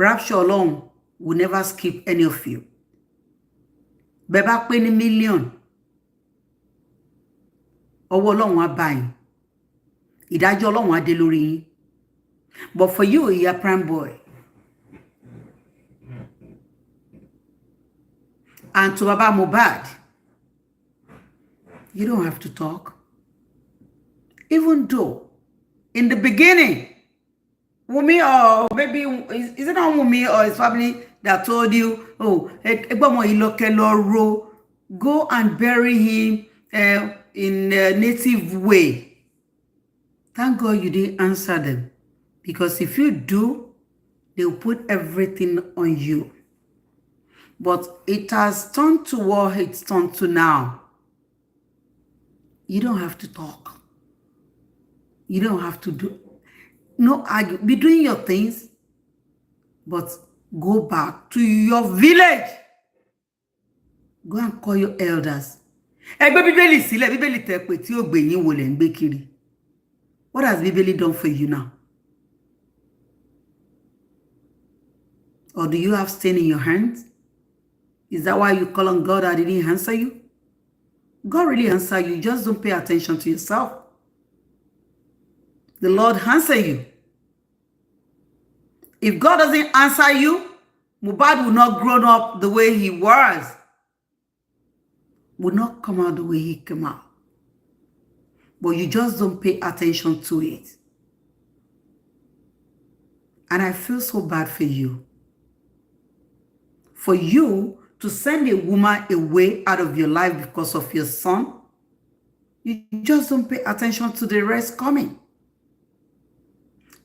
rapture alone will never skip any of you. Beba pé ní million. Ọwọ́ Ọlọ́run á bá yín. Ìdájọ́ Ọlọ́run á dé lórí yín. But for you, you're Primeboy. And to Baba Mohbad, you don't have to talk. Even though, in the beginning, Wumi, or maybe, is it not Wumi or his family that told you, oh, go and bury him in a native way? Thank God you didn't answer them. Because if you do, they'll put everything on you. But it has turned to what it's turned to now. You don't have to talk. You don't have to do, no argue. Be doing your things, but go back to your village. Go and call your elders. What has Bíbélì done for you now? Or do you have stain in your hands? Is that why you call on God that He didn't answer you? God really answered you. Just don't pay attention to yourself. The Lord answer you. If God doesn't answer you, Mohbad will not grow up the way he was. Will not come out the way he came out. But you just don't pay attention to it. And I feel so bad for you. For you to send a woman away out of your life because of your son, you just don't pay attention to the rest coming.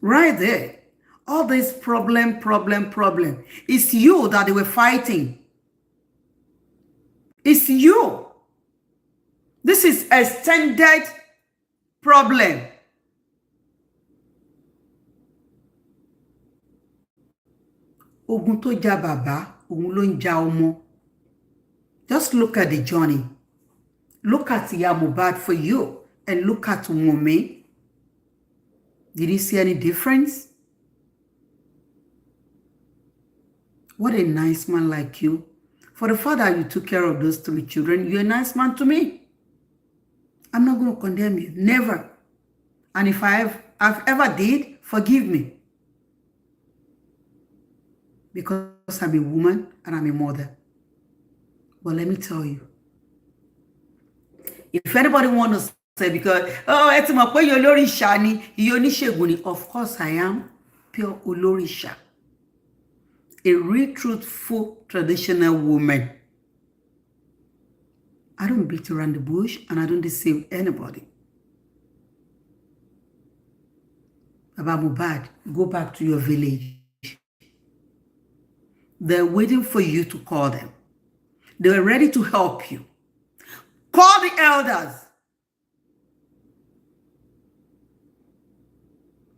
Right there. All this problem. It's you that they were fighting. It's you. This is extended problem. Ogun tó jà bàbá, ogun ló ń jà ọmọ. Just look at the journey. Look at Mohbad for you and look at Wunmi. Did you see any difference? What a nice man like you. For the fact that you took care of those 3 children, you're a nice man to me. I'm not going to condemn you. Never. And if I've ever did, forgive me. Because I'm a woman and I'm a mother. But let me tell you. If anybody wants to say, because, oh, it's my boy, you're Olorisha ni, you're Oníṣègùn. Of course I am. Pure Olorisha. A real truthful traditional woman. I don't beat around the bush and I don't deceive anybody. About Mohbad, go back to your village. They're waiting for you to call them. They're ready to help you. Call the elders.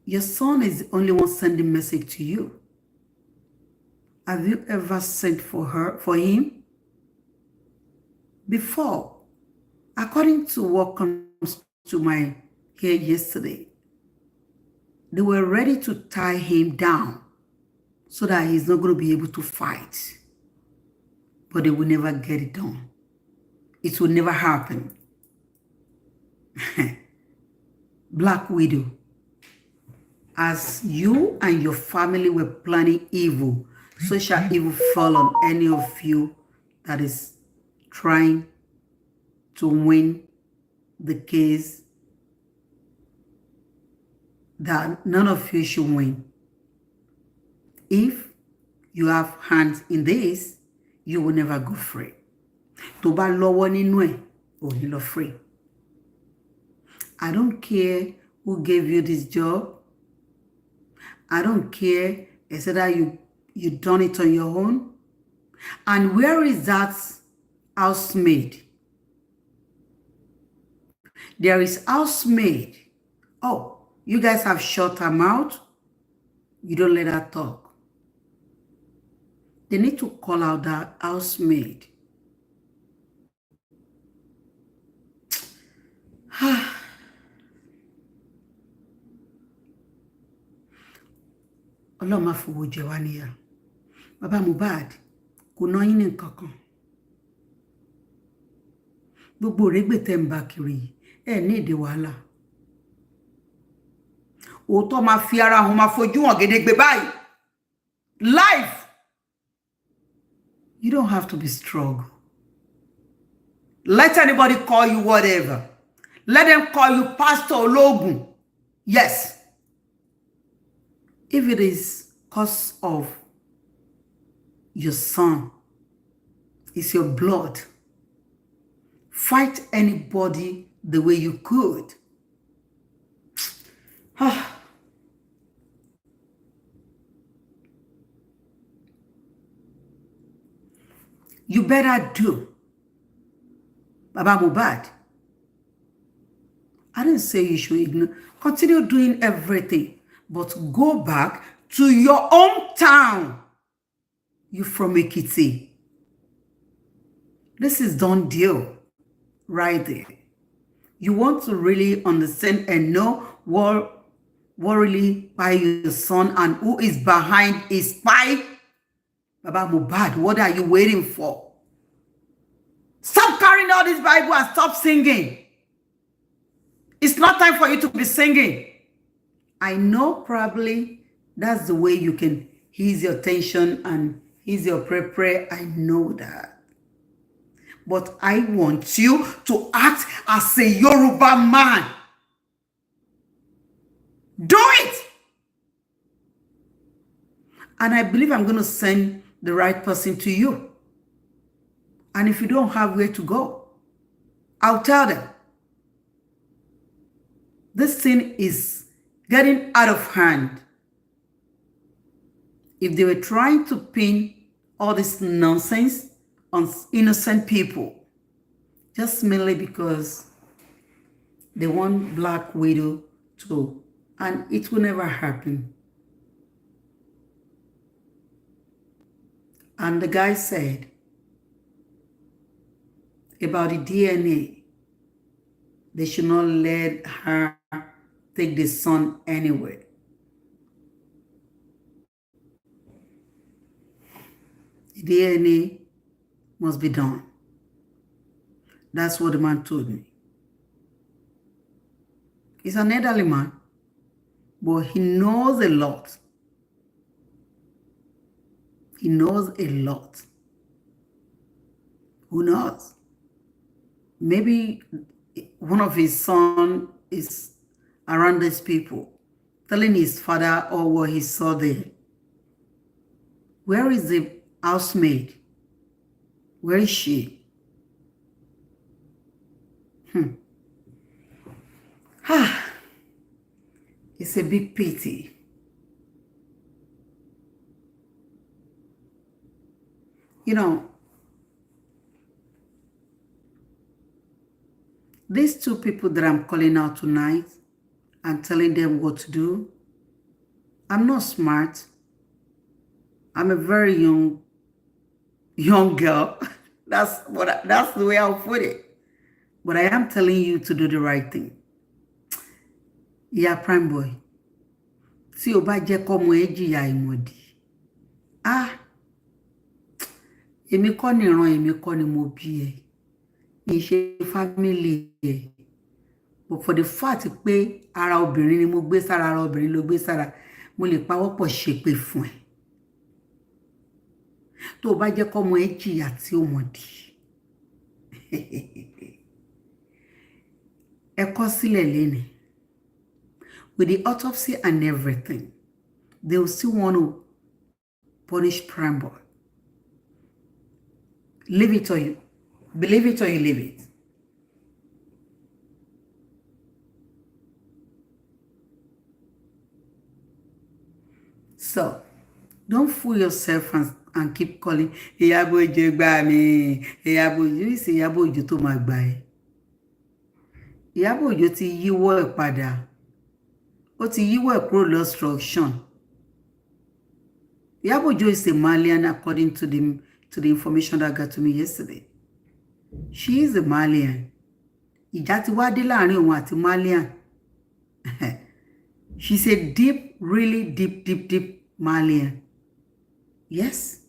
Your son is the only one sending message to you. Have you ever sent for him? Before, according to what comes to my head yesterday, they were ready to tie him down so that he's not going to be able to fight. But they will never get it done. It will never happen. Black Widow, as you and your family were planning evil, so shall evil fall on any of you that is trying to win the case that none of you should win. If you have hands in this, you will never go free. To ba lọ́wọ́ nínú ẹ̀, ò ní lọ free. I don't care who gave you this job. I don't care that you done it on your own. And where is that housemaid? There is housemaid. Oh, you guys have shut her mouth. You don't let her talk. They need to call out that housemaid. Ọlọ́run má fowó jẹ wá níyà. Baba Mohbad, kò ná yín ní nǹkan kan. Gbogbo rẹ̀gbẹ̀ tẹ́ ń bá kiri ẹ ní ìdí wàhálà. Òótọ́ máa fi ara hàn, máa fojú hàn gedegbe báyìí. Life. You don't have to be strong. Let anybody call you whatever. Let them call you Pastor Ologun. Yes. If it is cause of your son, it's your blood. Fight anybody the way you could. You better do. Baba Mohbad, I didn't say you should ignore. Continue doing everything, but go back to your hometown. You from Ekiti. This is done deal right there. You want to really understand and know what really by your son and who is behind his Kpai? Baba Mohbad, what are you waiting for? Stop carrying all this Bible and stop singing. It's not time for you to be singing. I know probably that's the way you can ease your tension and ease your prayer. I know that. But I want you to act as a Yoruba man. Do it. And I believe I'm going to send the right person to you. And if you don't have where to go, I'll tell them. This thing is getting out of hand. If they were trying to pin all this nonsense on innocent people, just mainly because they want Black Widow to, and it will never happen. And the guy said about the DNA, they should not let her take the son anywhere. The DNA must be done. That's what the man told me. He's an elderly man, but he knows a lot. He knows a lot. Who knows? Maybe one of his sons is around these people, telling his father or what he saw there. Where is the housemaid? Where is she? It's a big pity. You know, these two people that I'm calling out tonight and telling them what to do, I'm not smart. I'm a very young girl. That's the way I'll put it. But I am telling you to do the right thing. Yeah, Primeboy. See o bá jẹ́ kọ́mọ ẹ jìyà ìmọ̀dí. Èmi kọ́ ni ìran, èmi kọ́ ni mo bí ẹ. Ìṣe family ẹ. But for the fact pé ara obìnrin ni mo gbé sára, ara obìnrin ló gbé sára, mo lè pawọ́pọ̀ ṣépè fún ẹ. Tó bá jẹ́ kọ́mọ ẹ jìyà tí ó mọ̀dí. Ẹ kọ sílẹ̀ lẹ́ni. With the autopsy and everything, they will still want to punish Primeboy. Leave it or you believe it or you leave it. So don't fool yourself and keep calling Iyabo Ojo gbà mí. Iyabo Ojo is Iyabo Ojo tó máa gbà ẹ́. Iyabo Ojo ti yíwọ́ ẹ̀ padà. Ó ti yíwọ́ ẹ̀ kúrò lọ́struction. Iyabo Ojo is a Malian according to the information that got to me yesterday. She is a Malian. Ìjà ti wá dé láàrin òun àti Malian. She's a deep, really deep Malian. Yes.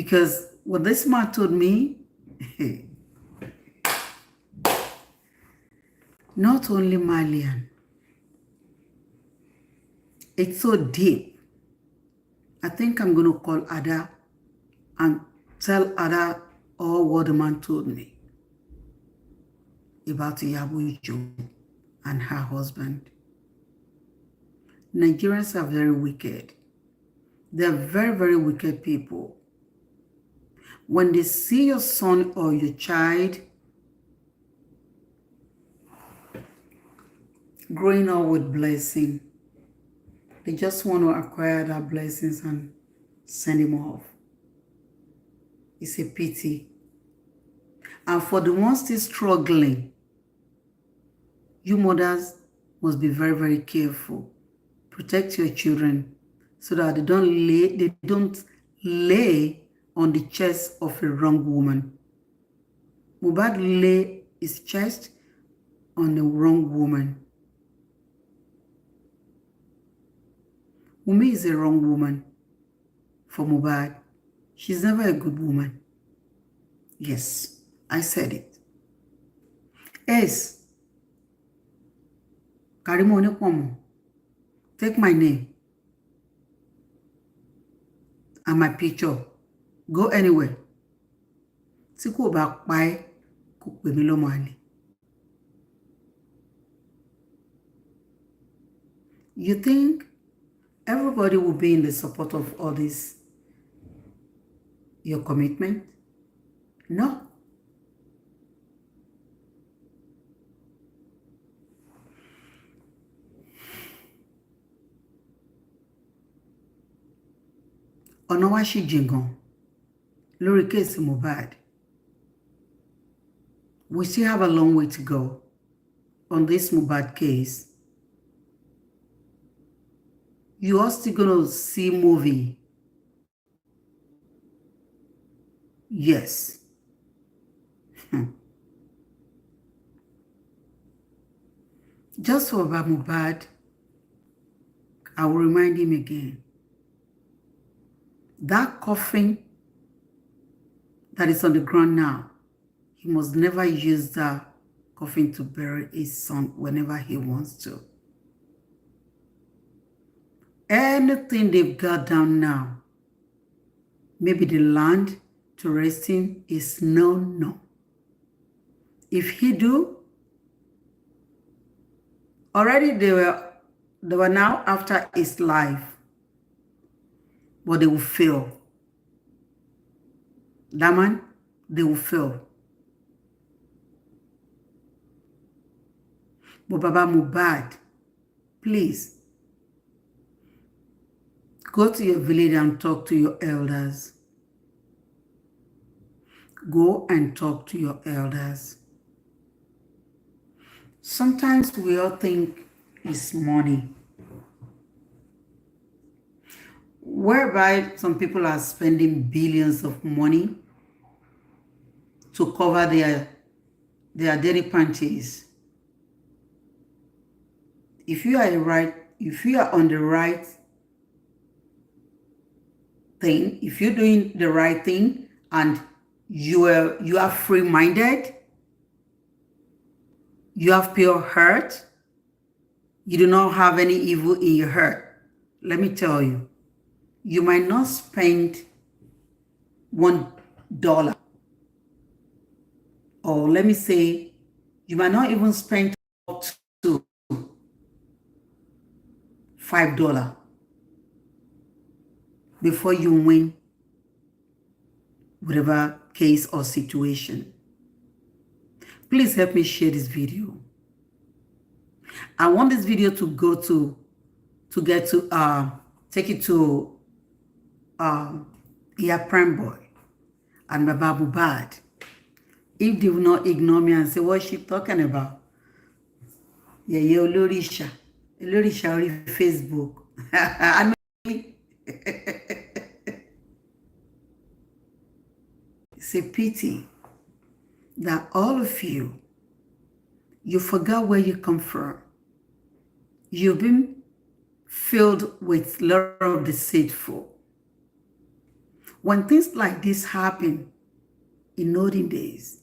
Because what this man told me, not only Malian, it's so deep. I think I'm going to call Ada and tell Ada all what the man told me about Iyabu and her husband. Nigerians are very wicked. They're very, very wicked people. When they see your son or your child growing up with blessing, they just want to acquire that blessings and send him off. It's a pity. And for the ones still struggling, you mothers must be very, very careful. Protect your children so that they don't lay on the chest of a wrong woman. Mohbad lay his chest on the wrong woman. Wumi is a wrong woman for Mohbad. She's never a good woman. Yes, I said it. Yes. Karimone Pomo. Take my name and my picture. Go anywhere. Tí kò bá pa ẹ́, kò pè mí lọ́mọ àlè. You think everybody will be in the support of all this, your commitment? No. Ọ̀nà wa ṣì jìn gan lórí kéèsì Mohbad. We still have a long way to go on this Mohbad case. You are still going to see movie. Yes. Just for about Mohbad, I will remind him again. That coffin that is on the ground now, he must never use that coffin to bury his son whenever he wants to. Anything they've got down now, maybe the land to rest him, is no. If he do, already they were now after his life, but they will fail. That man, they will fail. But Baba Mohbad, please, go to your village and talk to your elders. Go and talk to your elders. Sometimes we all think it's money, whereby some people are spending billions of money to cover their dirty panties. If you are on the right thing, if you're doing the right thing and you are free-minded, you have pure heart, you do not have any evil in your heart, let me tell you, you might not spend $1, or let me say, you might not even spend up to $5 before you win whatever case or situation. Please help me share this video. I want this video to go to get to take it to Primeboy and Baba Mohbad. If they will not ignore me and say, what's she talking about? Yeah, Olorisha on Facebook. I know. It's a pity that all of you forgot where you come from. You've been filled with a lot of deceitful. When things like this happen in olden days,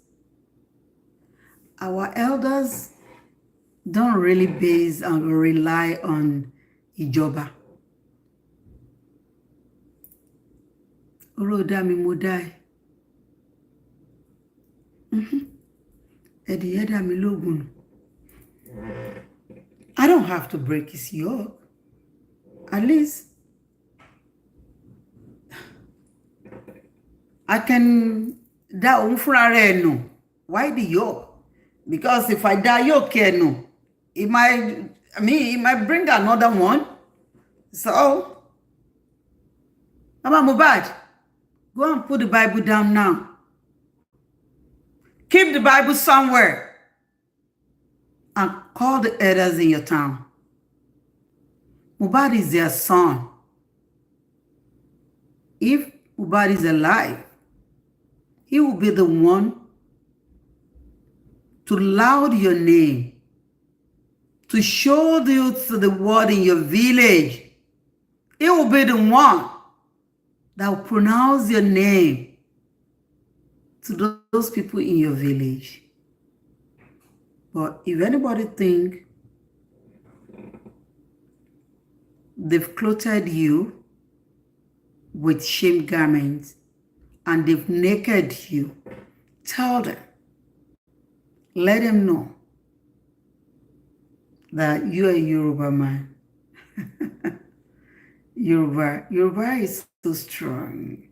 our elders don't really base and rely on ìjọba. Oroda mi mo dai. Ediyeda mi lógun. I don't have to break his yoke. At least I can da òun fúnra rẹ̀ nù. Why the yoke? Because if I da yoke here nù, it might bring another one. So, Mama Mohbad, go and put the Bible down now. Keep the Bible somewhere and call the elders in your town. Mohbad is their son. If Mohbad is alive, he will be the one to laud your name, to show you to the world in your village. He will be the one that will pronounce your name to those people in your village. But if anybody think they've clothed you with shame garments and they've naked you, tell them, let them know that you're a Yoruba man. Yoruba is so strong.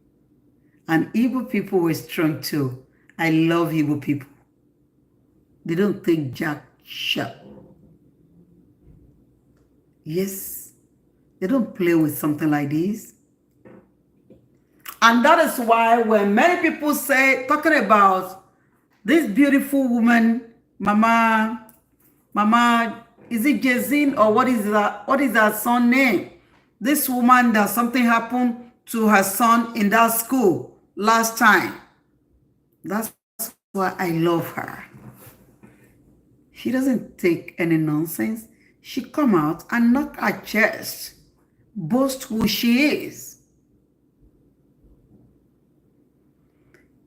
And Igbo people were strong too. I love Igbo people. They don't take jack shot. Yes, they don't play with something like this. And that is why when many people say, talking about this beautiful woman, Mama, is it Jezin or what is her son's name? This woman that something happened to her son in that school last time. That's why I love her. She doesn't take any nonsense. She come out and knock her chest, boast who she is.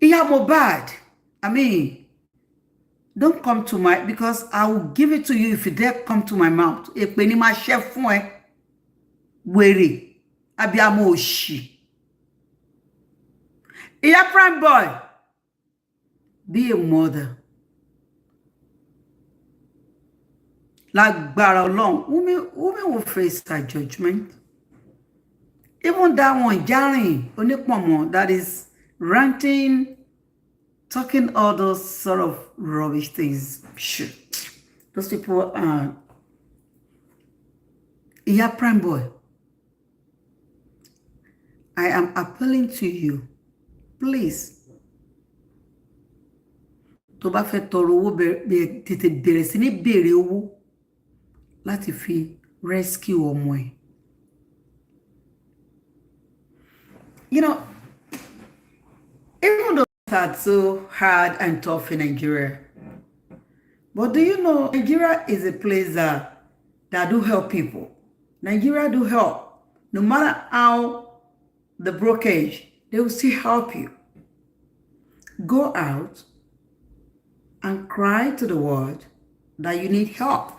Iya Mohbad, don't come to my, because I will give it to you if you dare come to my mouth. Èpè ni ma ṣe fún ẹ. Wèrè, abiyamọ òṣì. Iya Primeboy, be a mother. Lágbára Ọlọ́run, women will face her judgment. Even that one, Jarin Onípọ̀nmọ́, that is ranting, talking all those sort of rubbish things. Those people are. Iya Primeboy, I am appealing to you, please. Tó bá fẹ́ tọrọ owó, tètè bẹ̀rẹ̀ sí ní béèrè owó láti fi rescue ọmọ ẹ̀. You know, even though it's so hard and tough in Nigeria, but do you know Nigeria is a place that do help people. Nigeria do help. No matter how the brokerage, they will still help you. Go out and cry to the world that you need help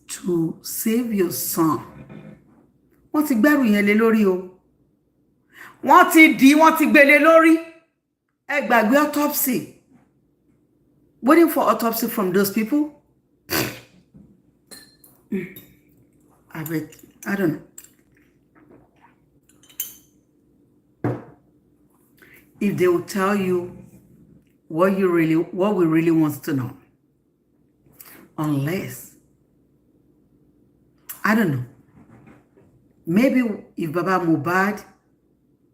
to save your son. Wọ́n ti gbẹ́rù yẹn lé lórí o. Wọ́n ti gbé lé lórí. Ẹ gbàgbé autopsy. Waiting for autopsy from those people. I don't know. If they will tell you what we really want to know. Unless, I don't know. Maybe if Baba Mohbad,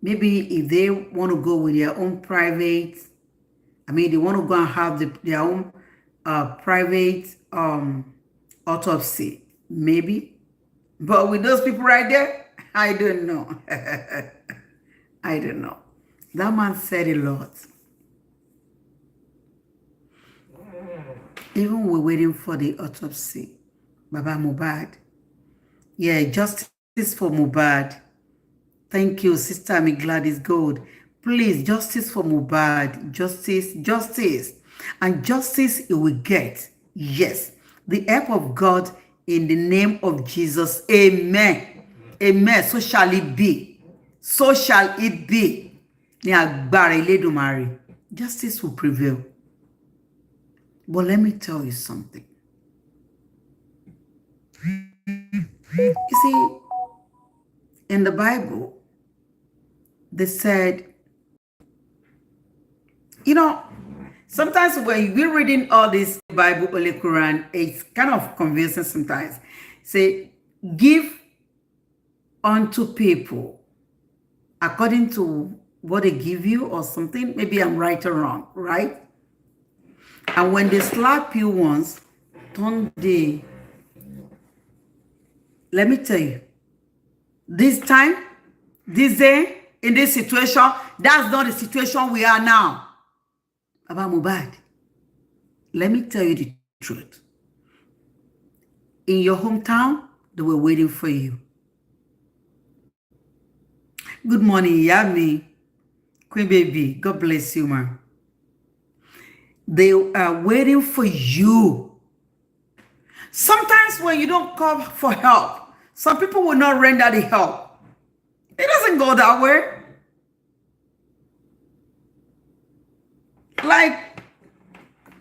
maybe if they want to go with their own private, they want to go and have their own private autopsy, maybe. But with those people right there, I don't know. I don't know. That man said a lot. Even we're waiting for the autopsy, Baba Mohbad. Yeah, justice for Mohbad. Thank you, Sister I'm glad it's good. Please, justice for Mohbad. Justice, justice. And justice you will get. Yes. The help of God in the name of Jesus. Amen. Amen. So shall it be. So shall it be. Ní agbára Elédùmarè. Justice will prevail. But let me tell you something. You see, in the Bible, they said, you know, sometimes when we're reading all this Bible, Holy Quran, it's kind of confusing sometimes. Say, give unto people according to what they give you or something. Maybe I'm right or wrong, right? And when they slap you once, don't they? Let me tell you, this time, this day, in this situation, that's not the situation we are now. About Mohbad, let me tell you the truth. In your hometown, they were waiting for you. Good morning, Yami. Queen Baby, God bless you, man. They are waiting for you. Sometimes when you don't come for help, some people will not render the help. It doesn't go that way. Like,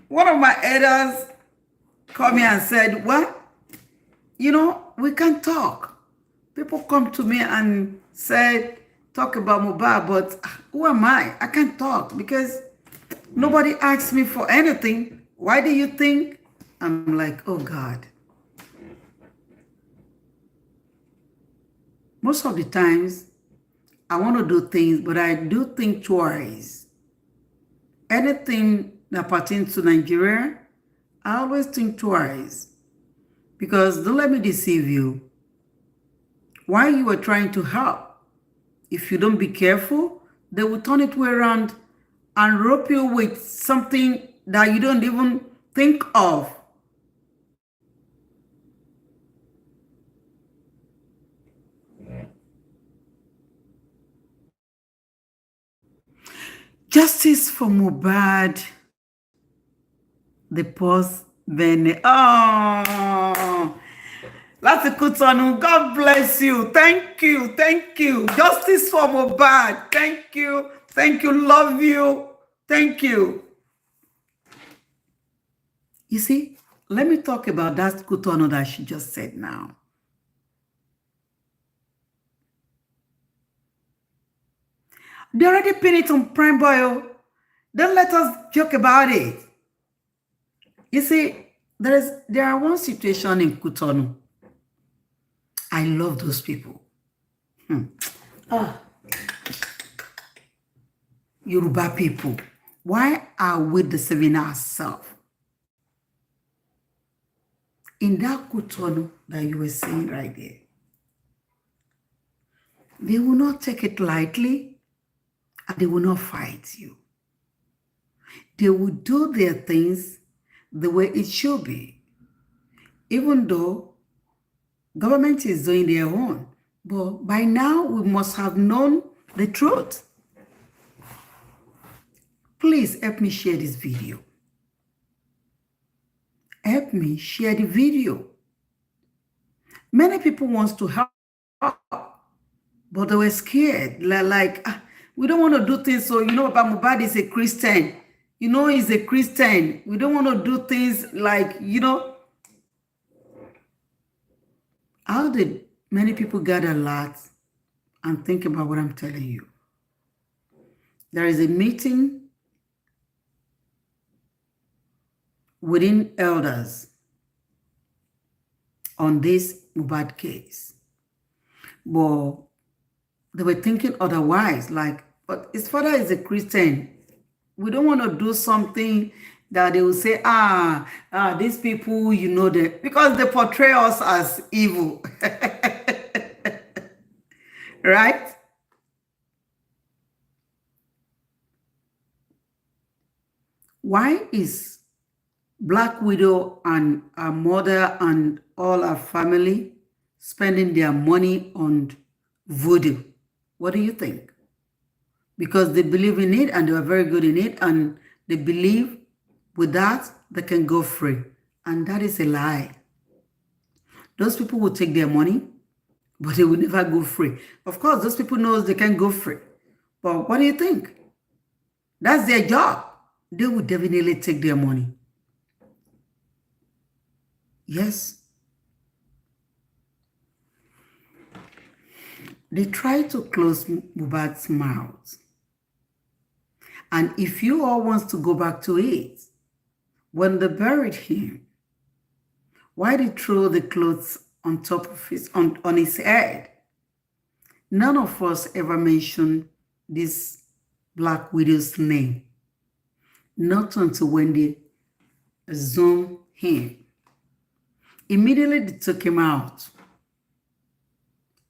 one of my elders called me and said, well, you know, we can talk. People come to me and said, talk about Mohbad, but who am I? I can't talk because nobody asked me for anything. Why do you think? I'm like, oh God. Most of the times, I want to do things, but I do think twice. Anything that pertains to Nigeria, I always think twice. Because don't let me deceive you. While you are trying to help, if you don't be careful, they will turn it around and rope you with something that you don't even think of. Justice for Mohbad. The post Bene. Oh, that's a good one. God bless you. Thank you. Thank you. Justice for Mohbad. Thank you. Thank you. Love you. Thank you. You see, let me talk about that good one that she just said now. They already pinned it on Primeboy. Don't let us joke about it. You see, there are one situation in Cotonou. I love those people. Yoruba people. Why are we deceiving ourselves? In that Cotonou that you were saying right there, they will not take it lightly and they will not fight you. They will do their things the way it should be. Even though government is doing their own. But by now, we must have known the truth. Please help me share this video. Help me share the video. Many people want to help, but they were scared. Like, we don't want to do things. So, you know, Mohbad is a Christian. You know, he's a Christian. We don't want to do things like, you know. How did many people gather a lot and think about what I'm telling you? There is a meeting within elders on this Mohbad case. But they were thinking otherwise, like, but his father is a Christian. We don't want to do something that they will say, these people, you know, because they portray us as evil. Right? Why is Black Widow and her mother and all her family spending their money on voodoo? What do you think? Because they believe in it and they are very good in it, and they believe with that they can go free. And that is a lie. Those people will take their money, but they will never go free. Of course, those people know they can go free. But what do you think? That's their job. They will definitely take their money. Yes. They try to close Mohbad's mouth. And if you all want to go back to it, when they buried him, why they throw the clothes on top of on his head? None of us ever mentioned this Black Widow's name. Not until when they zoomed him. Immediately they took him out.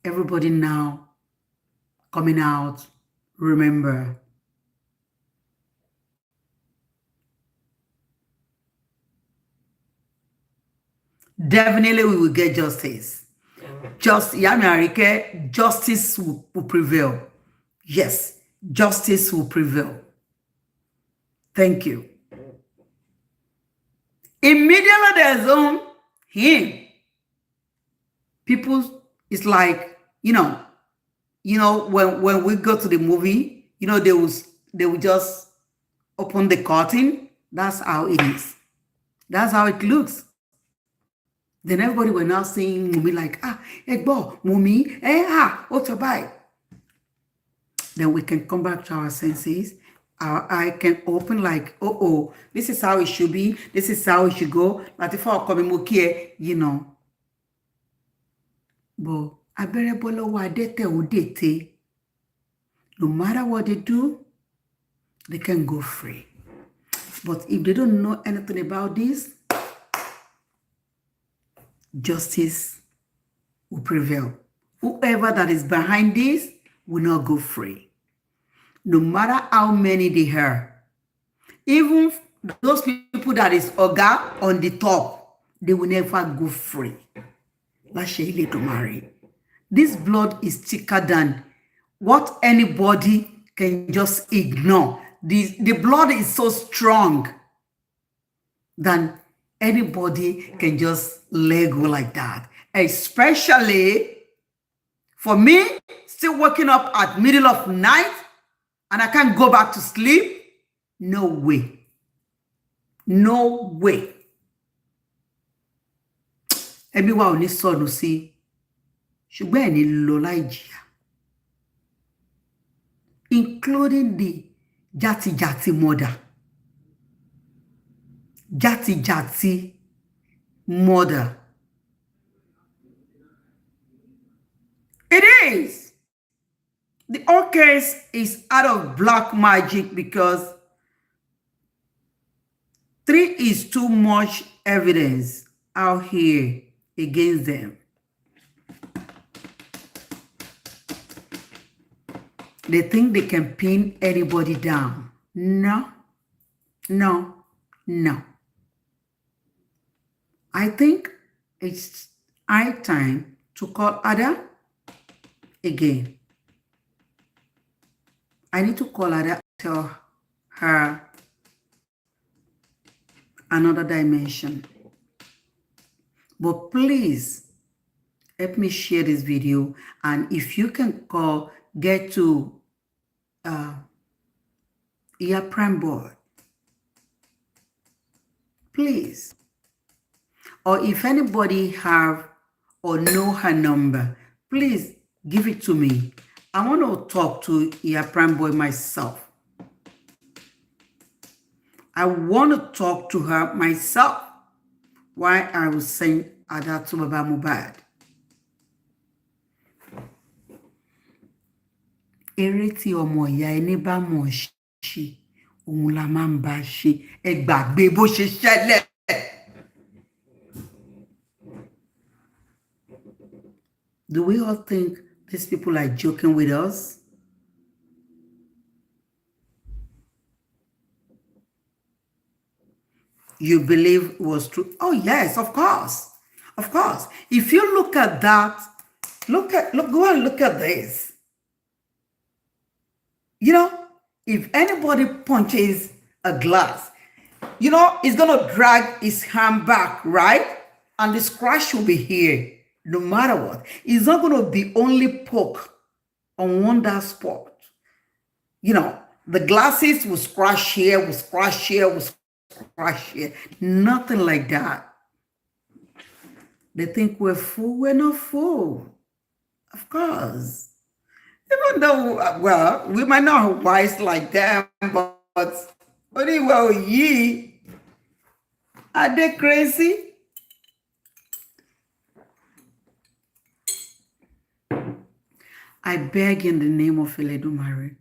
Everybody now coming out, remember. Definitely we will get justice. Justice will prevail. Yes, justice will prevail. Thank you. Immediately they zone him. People, it's like, when we go to the movie, they will just open the curtain. That's how it is. That's how it looks. Then everybody were now saying Mumi like, Egbo, Mumi, Otobai. Then we can come back to our senses. Our eye can open like, oh, this is how it should be. This is how it should go. But if I come in, But no matter what they do, they can go free. But if they don't know anything about this, justice will prevail. Whoever that is behind this will not go free. No matter how many they are. Even those people that is Oga on the top, they will never go free. This blood is thicker than what anybody can just ignore. The blood is so strong than anybody can just let go like that. Especially for me, still waking up at middle of night and I can't go back to sleep. No way. No way. Everyone only saw no see. Ṣùgbọ́n ẹni lọ láì jìyà. Including the jati murder. Jati murder. It is. The whole case is out of black magic because 3 is too much evidence out here against them. They think they can pin anybody down. No. I think it's high time to call Ada again. I need to call Ada, tell her another dimension. But please help me share this video, and if you can call, get to Primeboy, please. Or if anybody have or know her number, please give it to me. I want to talk to Primeboy myself. I want to talk to her myself while I will send Ada to Baba Mohbad. Eré tí ọmọ ìyá ẹni bá mọ̀ ṣe, òun la máa ń bá ṣe. Ẹ gbàgbé bó ṣe ṣẹlẹ̀. Do we all think these people are joking with us? You believe it was true? Oh yes, of course. Of course. If you look at that, go and look at this. You know, if anybody punches a glass, you know, it's going to drag his hand back, right? And the scratch will be here, no matter what. It's not going to be only poke on one that spot. You know, the glasses will scratch here, will scratch here, will scratch here. Nothing like that. They think we're fool. We're not fool. Of course. Even though, well, we might not have wise like them, but well, ye, are they crazy? I beg in the name of Eledumare,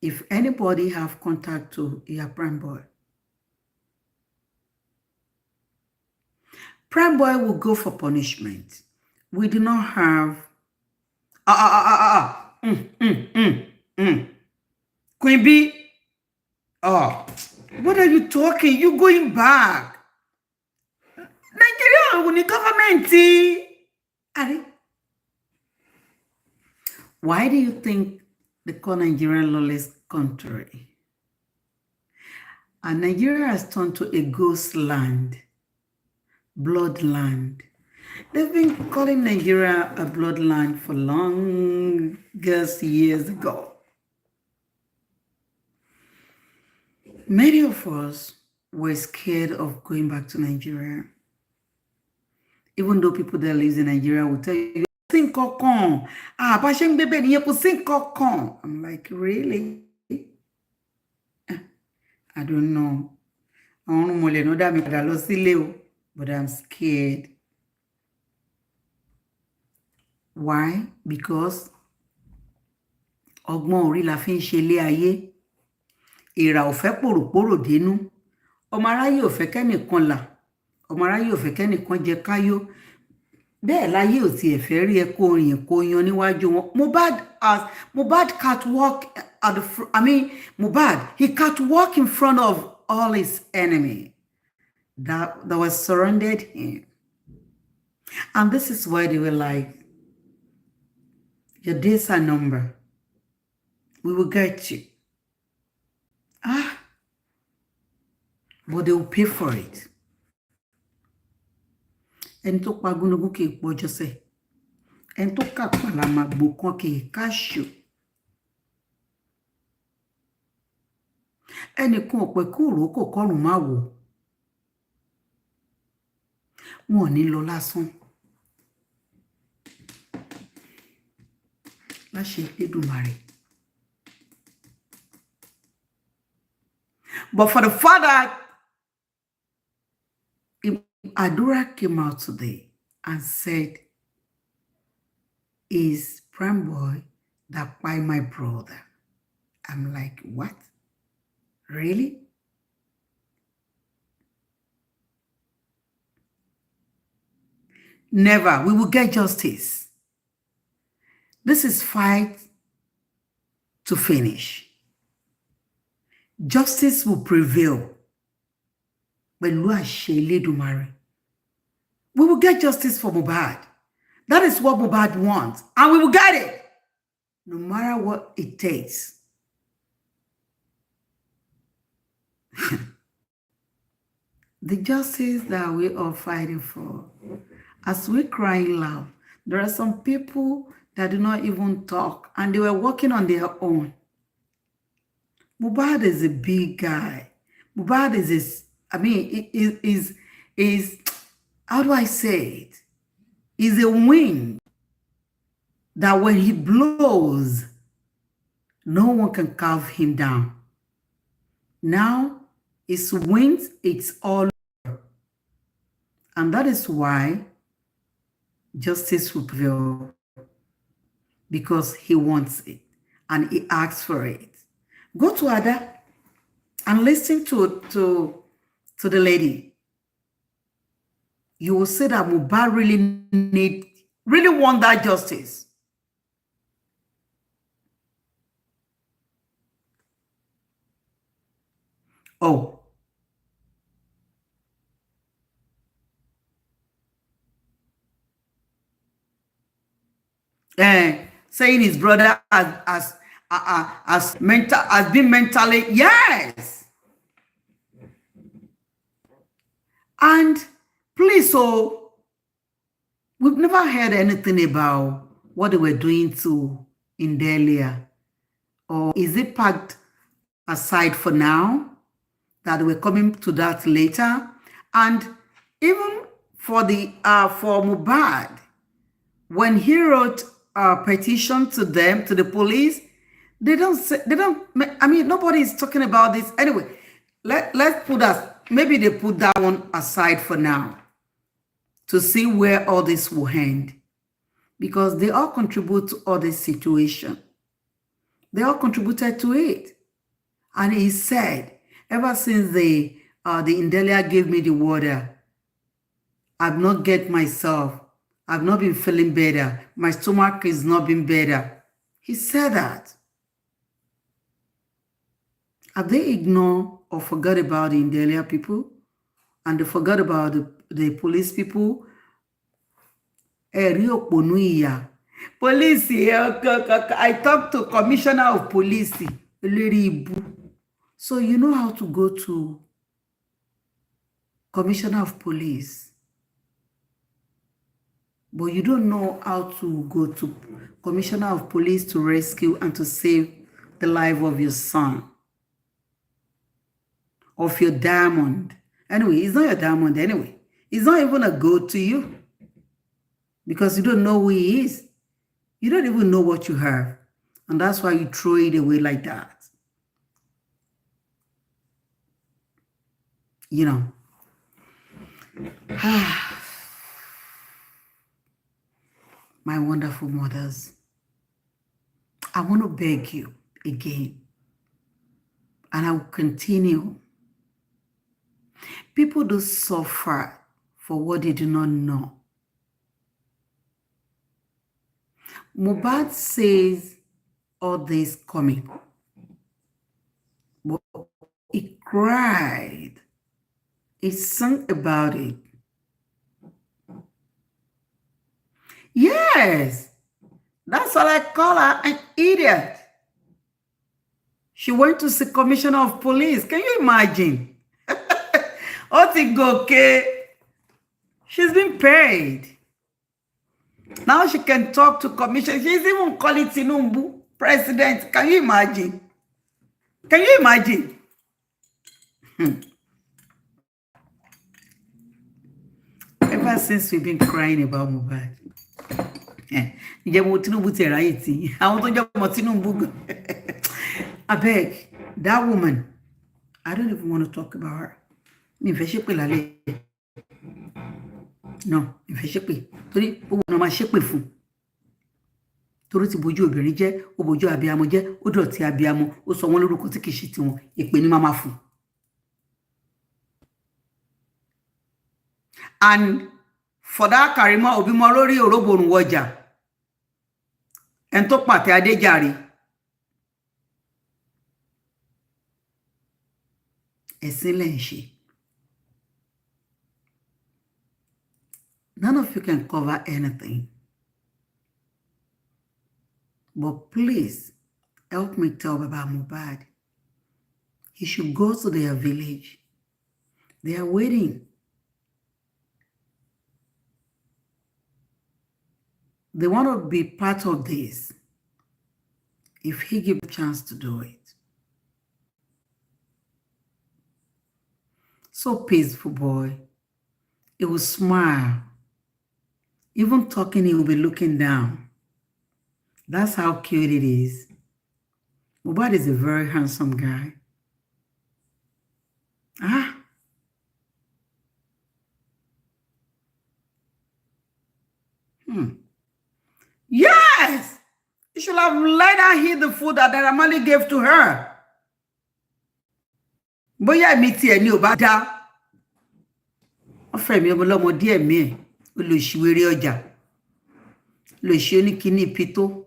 if anybody have contact to your Primeboy, Primeboy will go for punishment. We do not have Queen B. Oh, what are you talking? You going back? Nigeria, we need government. Why do you think they call Nigeria lawless country? And Nigeria has turned to a ghost land, blood land. They've been calling Nigeria a blood land for longest years ago. Many of us were scared of going back to Nigeria. Even though people that live in Nigeria will tell you, I'm like, really? I don't know. But I'm scared. Why? Because ọgbọ́n orí la fi ń ṣe ilé ayé. Èèrà ò fẹ́ pòròpórò dénú. Ọmọ aráyé ò fẹ́ kẹ́nìkan là. Ọmọ aráyé ò fẹ́ kẹ́nìkan jẹ káyó. Bẹ́ẹ̀ láyé ò tiẹ̀ fẹ́ rí ẹ kó rìn kó yan níwájú wọn. Mohbad catwalk at the Mohbad, he catwalk in front of all his enemy that was surrounded him. And this is why they were like, your days are numbered. We will get you. But they will pay for it. Ẹni tó pa gúnugún kì í pọjọ́ sẹ́. Ẹni tó kàpà la máa gbó kan kì í káṣù. Ẹnìkan ò pẹ́ kó rò kò kọ́rùn má wò. Wọn ò ní lọ lásán. Láṣẹ Elédùmarè. But for the father, Adura came out today and said, is Primeboy that by my brother? I'm like, what? Really? Never. We will get justice. This is fight to finish. Justice will prevail. We will get justice for Mohbad. That is what Mohbad wants. And we will get it. No matter what it takes. The justice that we are fighting for. As we cry loud, there are some people that do not even talk. And they were working on their own. Mohbad is a big guy. Mohbad is how do I say it? Is a wind that when he blows, no one can carve him down. Now, it's wind, it's all over. And that is why justice will prevail. Because he wants it. And he asks for it. Go to Ada and listen to the lady. You will see that Mohbad really want that justice. Oh. Saying his brother has been mentally, yes. And please, so we've never heard anything about what they were doing to Indelia, or is it packed aside for now that we're coming to that later? And even for the for Mohbad, when he wrote a petition to them, to the police, they don't say, I mean, nobody is talking about this anyway. Let's put that, maybe they put that one aside for now to see where all this will end, because they all contribute to all this situation. They all contributed to it. And he said, ever since the Indelia gave me the water, I've not get myself. I've not been feeling better. My stomach is not been better. He said that. Have they ignored or forgot about the Indelia people? And they forgot about the police people? Police, I talked to Commissioner of Police. So you know how to go to Commissioner of Police, but you don't know how to go to Commissioner of Police to rescue and to save the life of your son, of your diamond. Anyway, it's not your diamond anyway. It's not even a gold to you, because you don't know who he is. You don't even know what you have. And that's why you throw it away like that. You know. My wonderful mothers, I want to beg you again, and I will continue. People do suffer for what they do not know. Mohbad says all this coming, but he cried. He sang about it. Yes, that's what I call her, an idiot. She went to see Commissioner of Police. Can you imagine? Okay, she's been paid. Now she can talk to Commissioner. She's even calling Tinubu president. Can you imagine? Can you imagine? Ever since we've been crying about Mohbad. I beg, that woman, I don't even want to talk about her. No, torí ti bojú obìnrin jẹ́, ó bojú abiyamọ jẹ́, ó dọ̀tí abiyamọ, ó sọ wọ́n lórúkọ tí kìí ṣe tiwọn, èpè ni mama fún. And for that Karimo Obimo lórí òróborùn wọjà, ẹn tó pàtẹ Adéjàre, ẹ̀sìn lẹ́ ń ṣe. None of you can cover anything. But please, help me tell Baba Mohbad. He should go to their village. They are waiting. They want to be part of this. If he gives a chance to do it. So peaceful boy. He will smile. Even talking, he will be looking down. That's how cute it is. Mohbad is a very handsome guy. Yes! You should have let her eat the food that Ramali gave to her. Bóyá mi ti ẹ̀ ní ò bá dá. Wọ́n fẹ́ mi ọmọlọ́mọ díẹ̀ mi ẹ̀. Olóṣìwéré ọjà. Olóṣì oníkíní pító.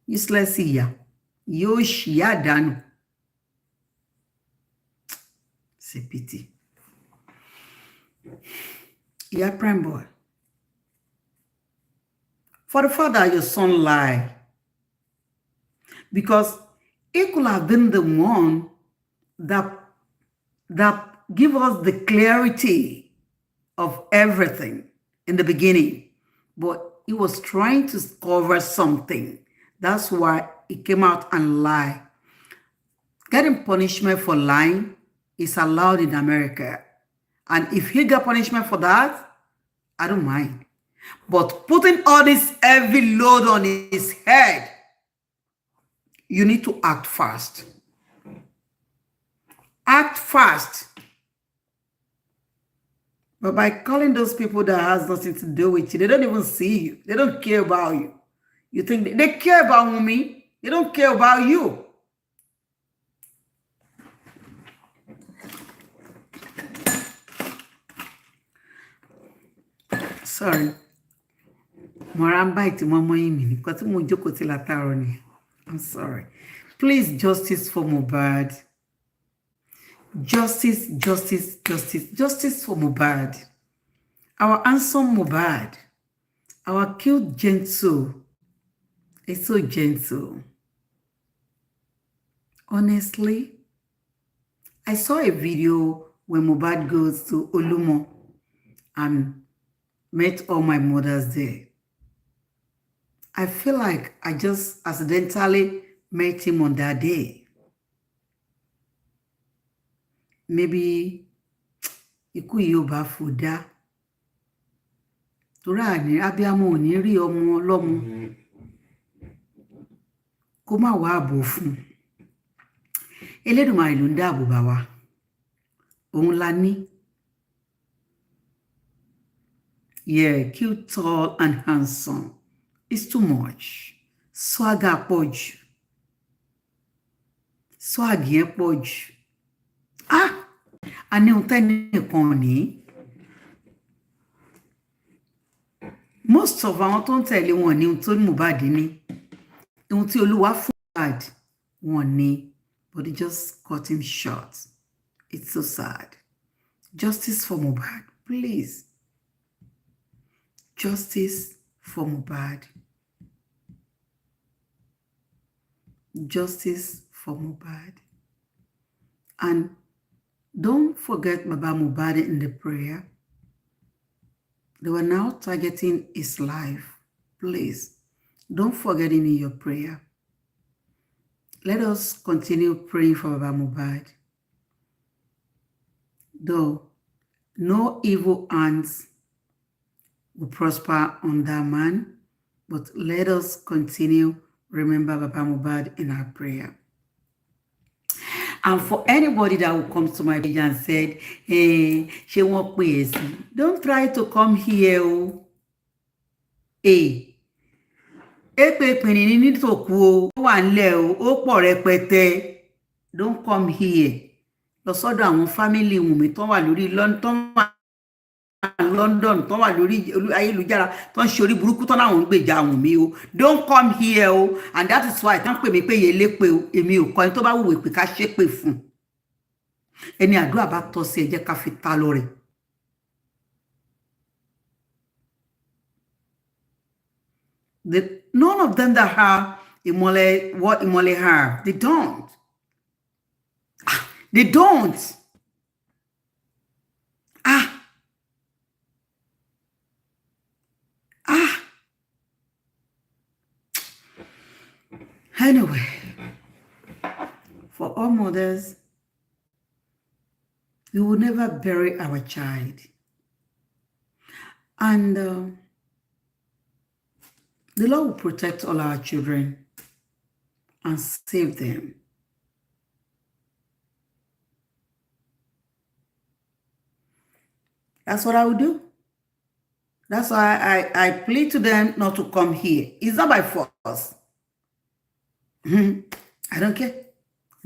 Useless ìyá. Yóò ṣì àdánù. C'est pity. Yeah, Primeboy. For the fact that your son lied, because it could have been the one that give us the clarity of everything in the beginning, but he was trying to cover something. That's why he came out and lied. Getting punishment for lying is allowed in America. And if he got punishment for that, I don't mind. But putting all this heavy load on his head, you need to act fast. Act fast. But by calling those people that has nothing to do with you, they don't even see you. They don't care about you. You think they care about me? They don't care about you. Sorry. I'm sorry. Please, justice for Mohbad. Justice, justice, justice, justice for Mohbad. Our handsome Mohbad. Our cute gentle. It's so gentle. Honestly, I saw a video when Mohbad goes to Olumo and met all my mothers there. I feel like I just accidentally met him on that day. Maybe iku yoba fuda. Tora ni abiamo ni ri omo lomo. Kó má wá ààbò fún. Elédùmarè ló ń dáàbò bá wa. Òun la ní. Yeah, cute, tall, and handsome. It's too much. Swagger pọ̀jù. Swag yẹn pọ̀jù. Ah! A ní ohun tẹ́nìkan ní. Most of àwọn tó ń tẹ̀lé wọn ní ohun tó ní Mohbad ní. Ohun tí Olúwa fún Mohbad wọn ní. But they just cut him short. It's so sad. Justice for Mohbad, please. Justice for Mohbad. Justice for Mohbad. And don't forget Baba Mohbad in the prayer. They were now targeting his life. Please, don't forget him in your prayer. Let us continue praying for Baba Mohbad. Though no evil hands will prosper on that man, but let us continue remember Baba Mohbad in our prayer. And for anybody that will come to my page and said, hey, she won't pay, don't try to come here. Oh. Hey. Don't come here. Lọ sọ́dọ̀ àwọn family Wunmi tó wà lórí London tó wà lórí ayélujára tó ń ṣe orí burúkú tó náà ń gbèjà Wunmi o. Don't come here o. And that is why tán pè mí pé yele pé o. Èmi ò kọ́ ẹni tó bá wùwé pé ká ṣe pé fún. Ẹni àdúrà bá tọ́ sí ẹ jẹ́ ká fi ta lọ́rẹ. None of them that have Imole, what Imole have, they don't. They don't. Anyway, for all mothers, we will never bury our child. And the Lord will protect all our children and save them. That's what I will do. That's why I plead to them not to come here. It's not by force. I don't care.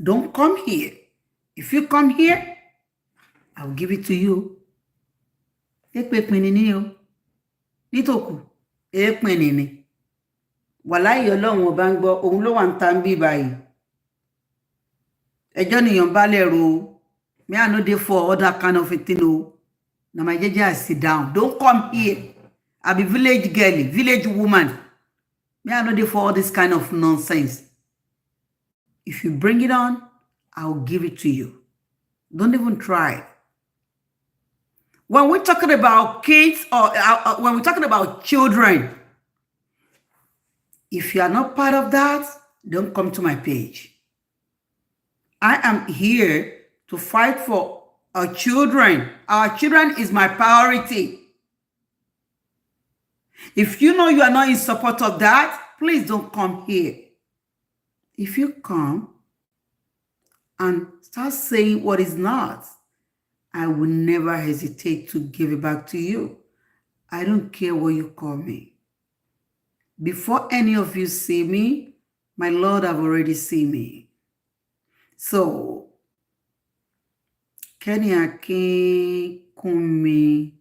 Don't come here. If you come here, I'll give it to you. Nitoku. Wàláhì Ọlọ́run ọba ń gbọ́, òun ló wà ń ta ń bí báyìí. Ẹjọ́ nìyàn bá lẹ́rù. Me I know dey for other kind of a thing o. Now my jeje, I sit down. Don't come here. I be village girl, village woman. Me I know dey for all this kind of nonsense. If you bring it on, I'll give it to you. Don't even try. When we're talking about kids or when we're talking about children, if you are not part of that, don't come to my page. I am here to fight for our children. Our children is my priority. If you know you are not in support of that, please don't come here. If you come and start saying what is not, I will never hesitate to give it back to you. I don't care what you call me. Before any of you see me, my Lord have already seen me. So, Kenny Kumi,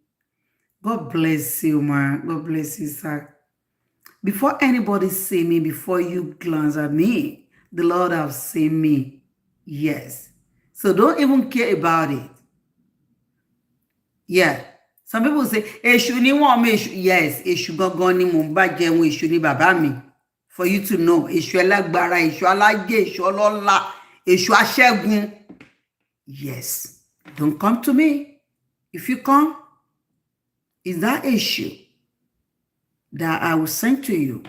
God bless you, man. God bless you, sir. Before anybody see me, before you glance at me, the Lord have seen me. Yes. So don't even care about it. Yeah. Some people say, Eshu ni won me. Yes, Eshu gangan ni mo ba jeun, Eshu ni baba mi. For you to know, Eshu elagbara, Eshu alaje, Eshu olola, Eshu asegun. Yes. Don't come to me. If you come, is that issue that I will send to you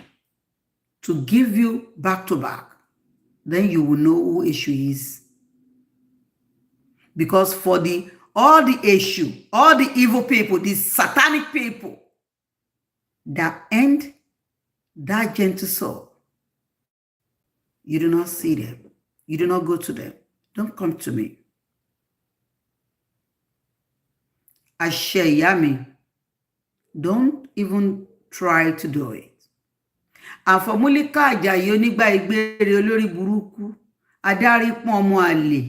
to give you back to back, then you will know who issue is. Because for all the issue, all the evil people, the satanic people that end that gentle soul, you do not see them. You do not go to them. Don't come to me. Asheyami. Don't even try to do it. Àfọ̀múlíkà Àjàyí onígbà ìgbére olórí burúkú, adarí pọ́n ọmọ àlè,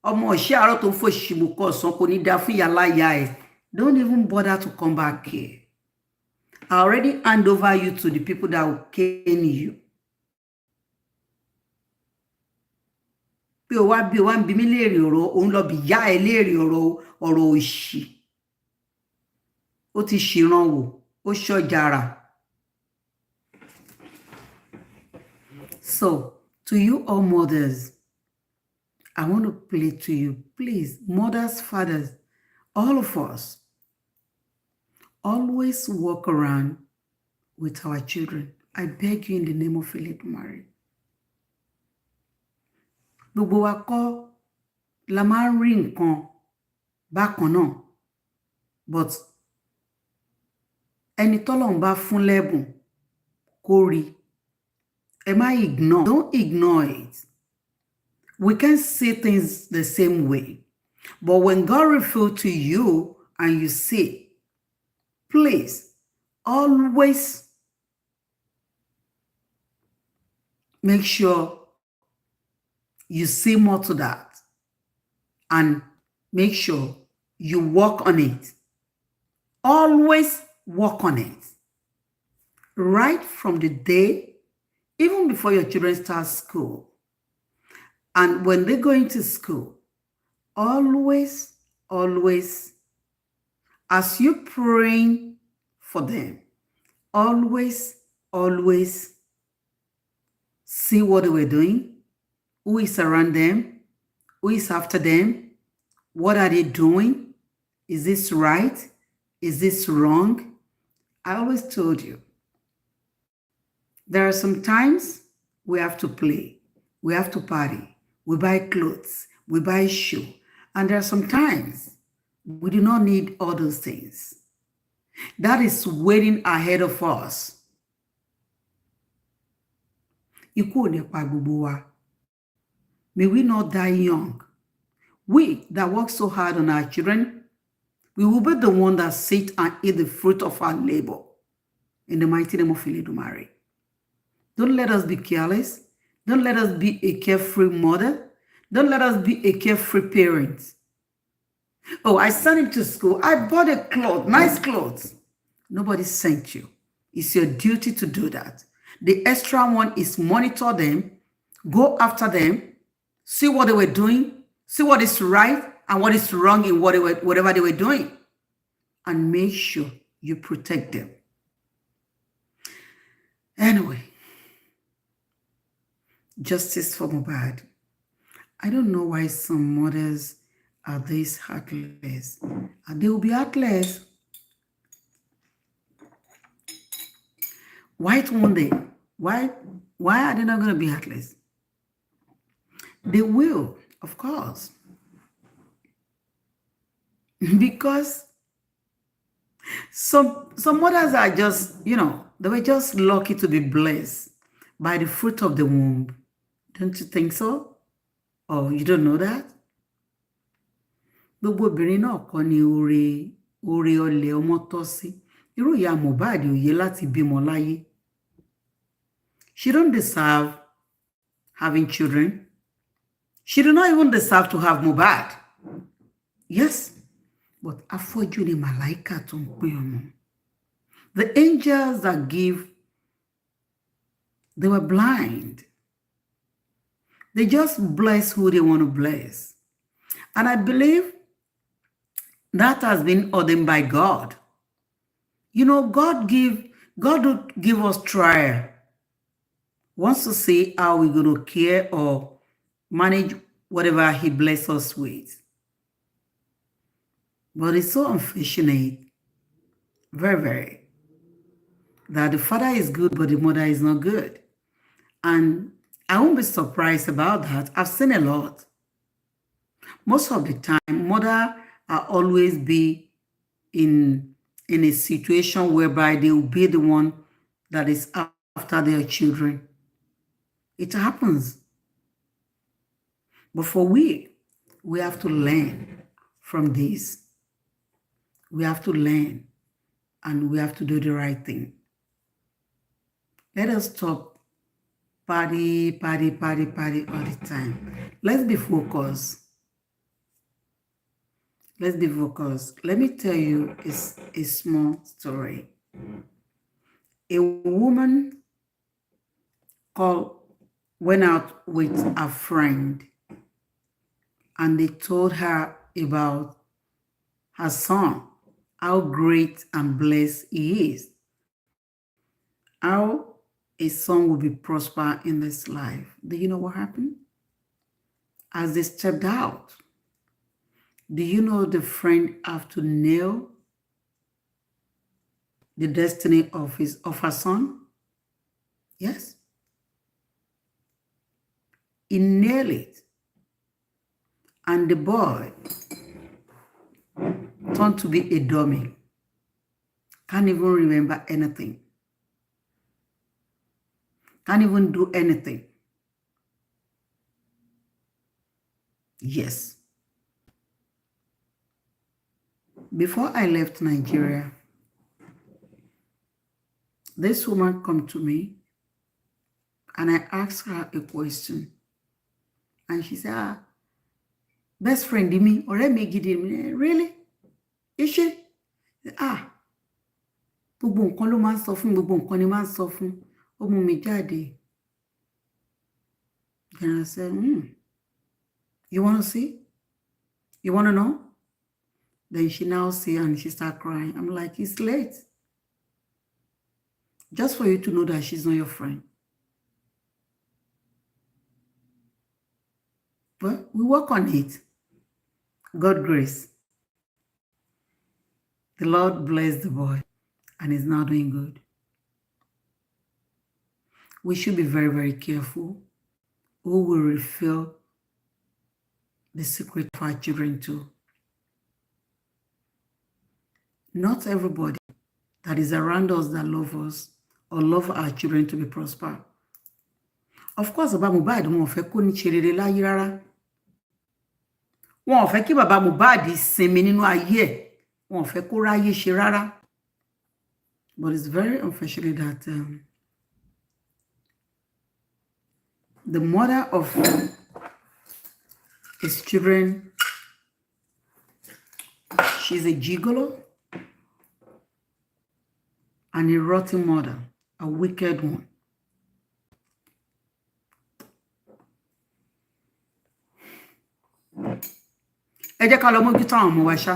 ọmọ ọ̀ṣẹ́ àárọ̀ tó ń fò ṣìmùkọ́ ọ̀sán kò ní dá fún ìyáláyà ẹ̀. Don't even bother to come back here. I already hand over you to the people that will cane you. Bí o wá ń bi mí léèrè ọ̀rọ̀, òun lọ bi ìyá ẹ̀ léèrè ọ̀rọ̀ òṣì. Ó ti ṣìrànwò, ó ṣọ̀jàrà. So, to you all mothers, I want to plead to you, please, mothers, fathers, all of us, always walk around with our children. I beg you in the name of Elédùmarè. Gbogbo wa kọ́ la máa ń rí nǹkan bákan náà, but ẹni tọ́lọ́run bá fún lẹ́bùn kó rí. Ẹ má ignore. Don't ignore it. We can see things the same way. But when God reveals to you and you see, please always make sure you see more to that and make sure you work on it. Always work on it. Right from the day, even before your children start school. And when they go into school, always, as you praying for them, always see what they were doing, who is around them, who is after them, what are they doing? Is this right? Is this wrong? I always told you, there are some times we have to play, we have to party, we buy clothes, we buy shoe, and there are some times we do not need all those things. That is waiting ahead of us. Ikú ò ní pa gbogbo wa. May we not die young. We that work so hard on our children, we will be the one that sit and eat the fruit of our labor. In the mighty name of Elédùmarè. Don't let us be careless. Don't let us be a carefree mother. Don't let us be a carefree parent. Oh, I sent him to school. I bought a cloth, nice clothes. Nobody sent you. It's your duty to do that. The extra one is monitor them, go after them, see what they were doing, see what is right and what is wrong in whatever they were doing, and make sure you protect them. Anyway, justice for Mohbad. I don't know why some mothers are this heartless. And they will be heartless. Why won't they? Why are they not going to be heartless? They will, of course. Because some mothers are just, they were just lucky to be blessed by the fruit of the womb. Don't you think so? Or you don't know that? Gbogbo obìnrin náà kọ́ ni oore ọlẹ̀ ọmọ tọ́ sí. Irú ìyá Mohbad ò yẹ láti bímọ láyé. She don't deserve having children. She do not even deserve to have Mohbad. Yes, but afọ́jú ni màláíkà tó ń pè ọmọ. The angels that give, they were blind. They just bless who they want to bless. And I believe that has been ordained by God. God will give us trial. Wants to see how we're going to care or manage whatever he bless us with. But it's so unfortunate, very, very, that the father is good, but the mother is not good. And I won't be surprised about that. I've seen a lot. Most of the time, mother are always be in a situation whereby they will be the one that is after their children. It happens. But for we have to learn from this. We have to learn and we have to do the right thing. Let us stop party all the time. Let's be focused. Let's be focused. Let me tell you a small story. A woman went out with a friend and they told her about her son, how great and blessed he is, how a son will be prosper in this life. Do you know what happened? As they stepped out, do you know the friend have to nail the destiny of her son? Yes. He nailed it. And the boy turned to be a dummy. Can't even remember anything. Can't even do anything. Yes. Before I left Nigeria, this woman come to me and I asked her a question. And she said, best friend me, or let me give him. Really? Is she? Gbogbo nǹkan ló máa ń sọ fún, gbogbo nǹkan ni máa ń sọ fún, ó mú mi jáde. And I said, you want to see? You want to know? Then she now see and she start crying. I'm like, it's late. Just for you to know that she's not your friend. But we work on it. God grace. The Lord bless the boy and he's now doing good. We should be very, very careful who will reveal the secret to our children to. Not everybody that is around us that love us or love our children to be prosper. Of course, Baba Mohbad wọ́n fẹ́ kó ní ṣe rere láyé rárá. Wọ́n fẹ́ kí Baba Mohbad sinmi nínú ayé ẹ̀. Wọ́n fẹ́ kó ráyé ṣe rárá. But it's very unfortunate that the mother of his children, she's a gigolo and a rotten mother, a wicked one. Ẹ jẹ́ ká lọ mójútó àwọn ọmọ wa ṣá.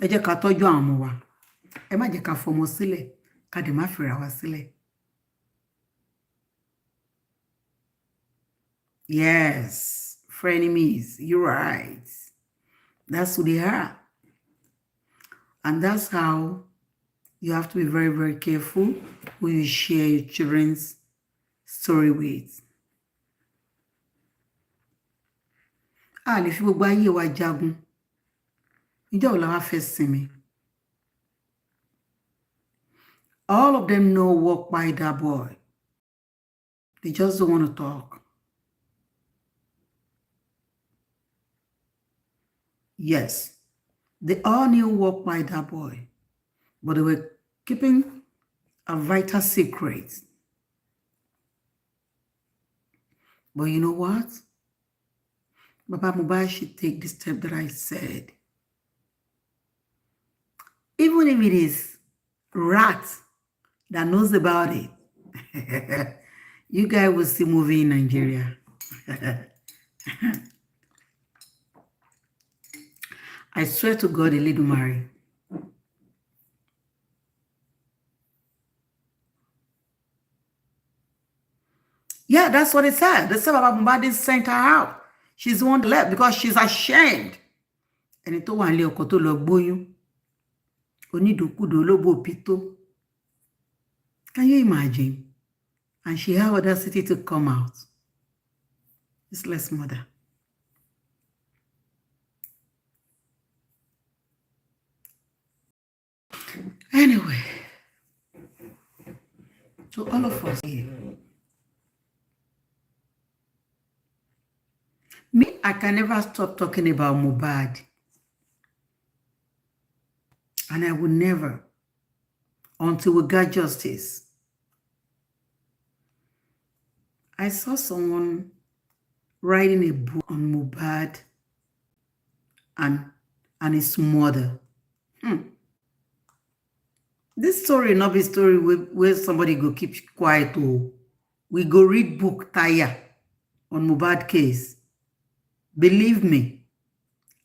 Ẹ jẹ́ ká tọ́jú àwọn ọmọ wa. Ẹ má jẹ́ ká fọmọ sílẹ̀, ká dẹ̀ má fira wa sílẹ̀. Yes, frenemies. You're right. That's who they are. And that's how you have to be very, very careful who you share your children's story with. If you buy you a jagun, you don't have to see me. All of them know walk by that boy. They just don't want to talk. Yes, they all knew walk by that boy, but they were keeping a vital secret. But you know what? Baba Mohbad should take the step that I said. Even if it is rat that knows about it, you guys will see movie in Nigeria. I swear to God, a little marry. Yeah, that's what it said. They said Baba Mohbad sent her out. She's the one that left because she's ashamed. And it told one little koto lo boyun. Onidokudo lobo pito. Can you imagine? And she had audacity to come out. Useless mother. Anyway, to all of us here, me, I can never stop talking about Mohbad. And I will never, until we got justice. I saw someone writing a book on Mohbad and his mother. This story not be story where somebody go keep quiet. Oh, we go read book tire on Mohbad case. Believe me,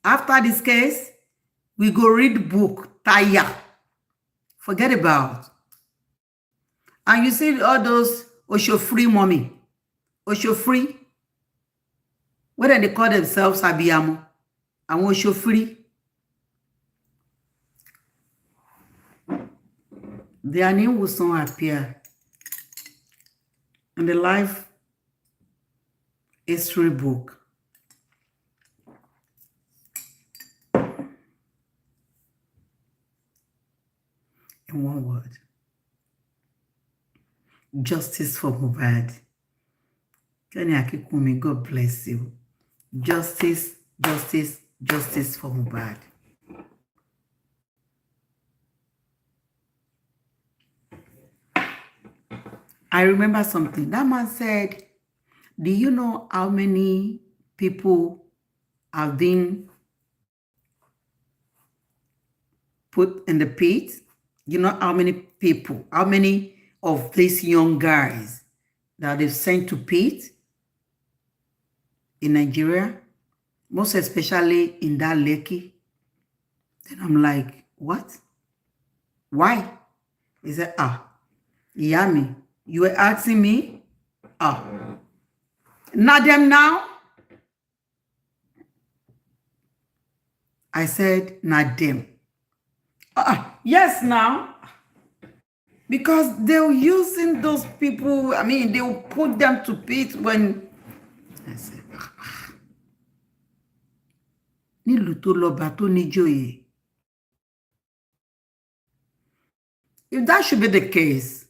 after this case, we go read book tire. Forget about. And you see all those Osho free mommy, Osho free. What do they call themselves? Abiyamo. And Osho free. Their name will soon appear in the life history book. In one word. Justice for Mohbad. Kenny Akikumi, God bless you. Justice, justice, justice for Mohbad. I remember something. That man said, do you know how many people have been put in the pit? You know how many people, how many of these young guys that they've sent to pit in Nigeria, most especially in that LATI? Then I'm like, what? Why? He said, Yami, you were asking me? Not them now? I said, not them. Yes, now. Because they're using those people, I mean, they will put them to pit when I said, if that should be the case,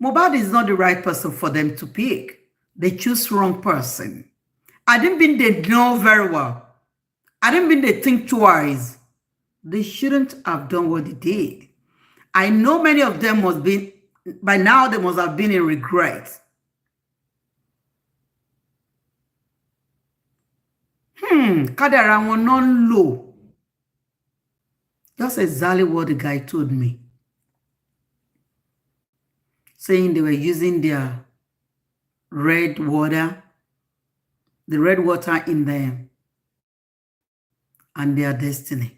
Mohbad is not the right person for them to pick. They choose wrong person. I didn't mean they know very well. I didn't mean they think twice. They shouldn't have done what they did. I know many of them must be, by now they must have been in regret. Kadara won non low. Just exactly what the guy told me. Saying they were using their red water, the red water in them, and their destiny.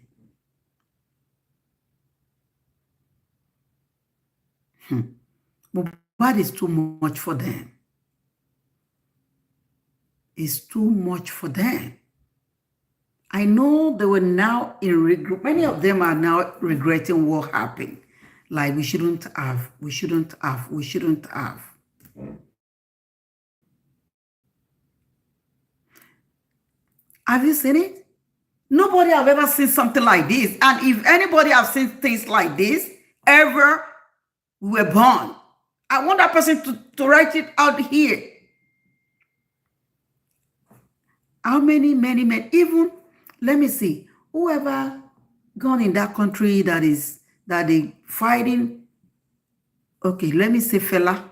But is too much for them. is too much for them. I know they were now in regret. Many of them are now regretting what happened. Like, we shouldn't have, we shouldn't have, we shouldn't have. Have you seen it? Nobody have ever seen something like this. And if anybody have seen things like this, ever were born, I want that person to write it out here. How many, even, let me see, whoever gone in that country that they fighting. Okay, let me say fella.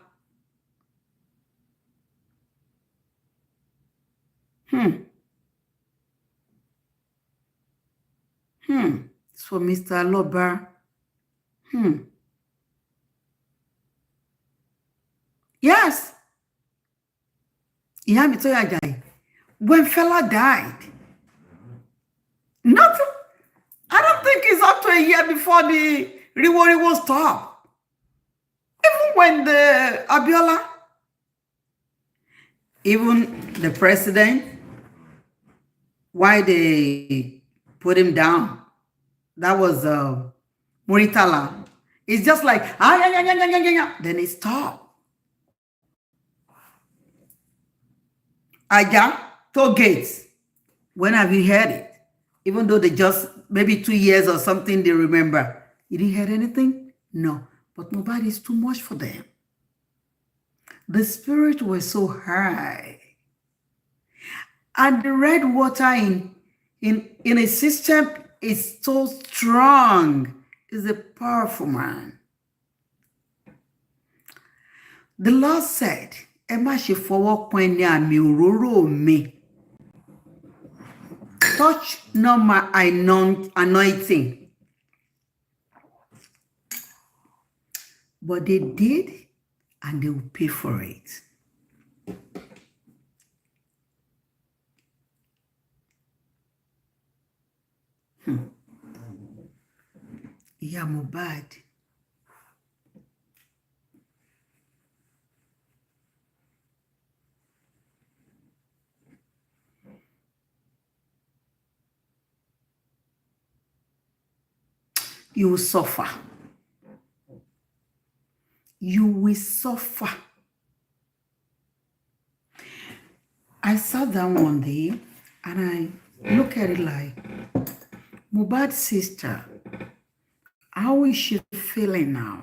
So Mr. Loba. Yes. Yeah, me tell you, Ajayi. When fella died, nothing. I don't think it's up to a year before the reward was stopped. Even when the Abiola, even the president, why they put him down, that was Muritala. It's just like, then it stopped. Aja, toll gates. When have you heard it? Even though they just, maybe 2 years or something, they remember. You didn't hear anything? No. But nobody is too much for them. The spirit was so high. And the red water in a system is so strong. Is a powerful man. The Lord said, Emma she forward point near me, roro me. Touch not my anointing. But they did, and they will pay for it. Yeah, Mohbad. You will suffer. You will suffer. I sat down one day and I look at it like, Mohbad's sister, how is she feeling now?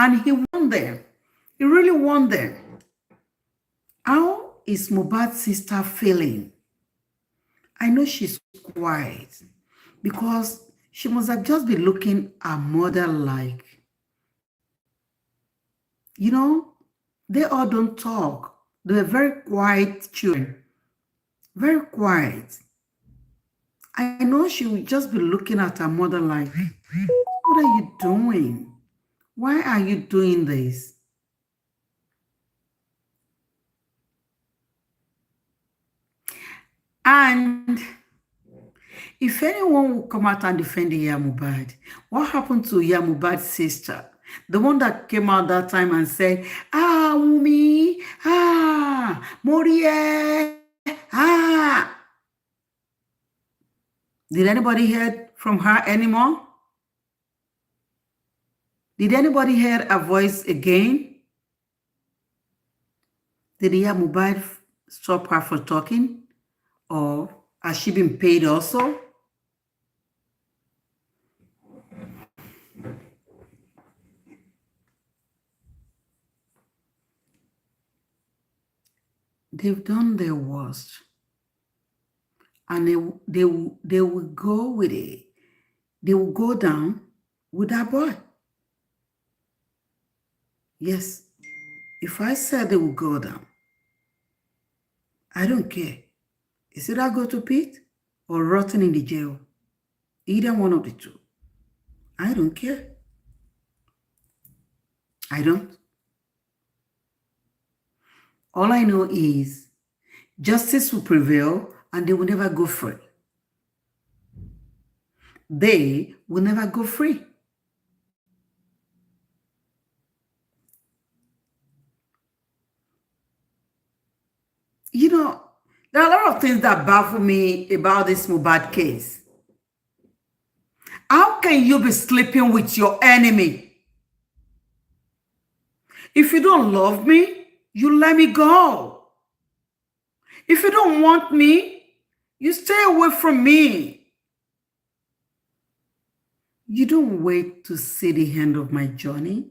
And he won them. He really won them. How is Mohbad's sister feeling? I know she's quiet because she must have just been looking at mother like, you know, they all don't talk. They're very quiet children. Very quiet. I know she would just be looking at her mother like, what are you doing? Why are you doing this? And if anyone will come out and defend Mohbad, what happened to Mohbad's sister? The one that came out that time and said, Wumi, Morie, Did anybody hear from her anymore? Did anybody hear her voice again? Did Mohbad stop her for talking? Or has she been paid also? They've done their worst. And they will go with it. They will go down with that boy. Yes. If I said they will go down, I don't care. Is it I go to pit or rotten in the jail? Either one of the two. I don't care. I don't. All I know is justice will prevail and they will never go free. They will never go free. You know, there are a lot of things that baffle me about this Mohbad case. How can you be sleeping with your enemy? If you don't love me, you let me go. If you don't want me, you stay away from me. You don't wait to see the end of my journey.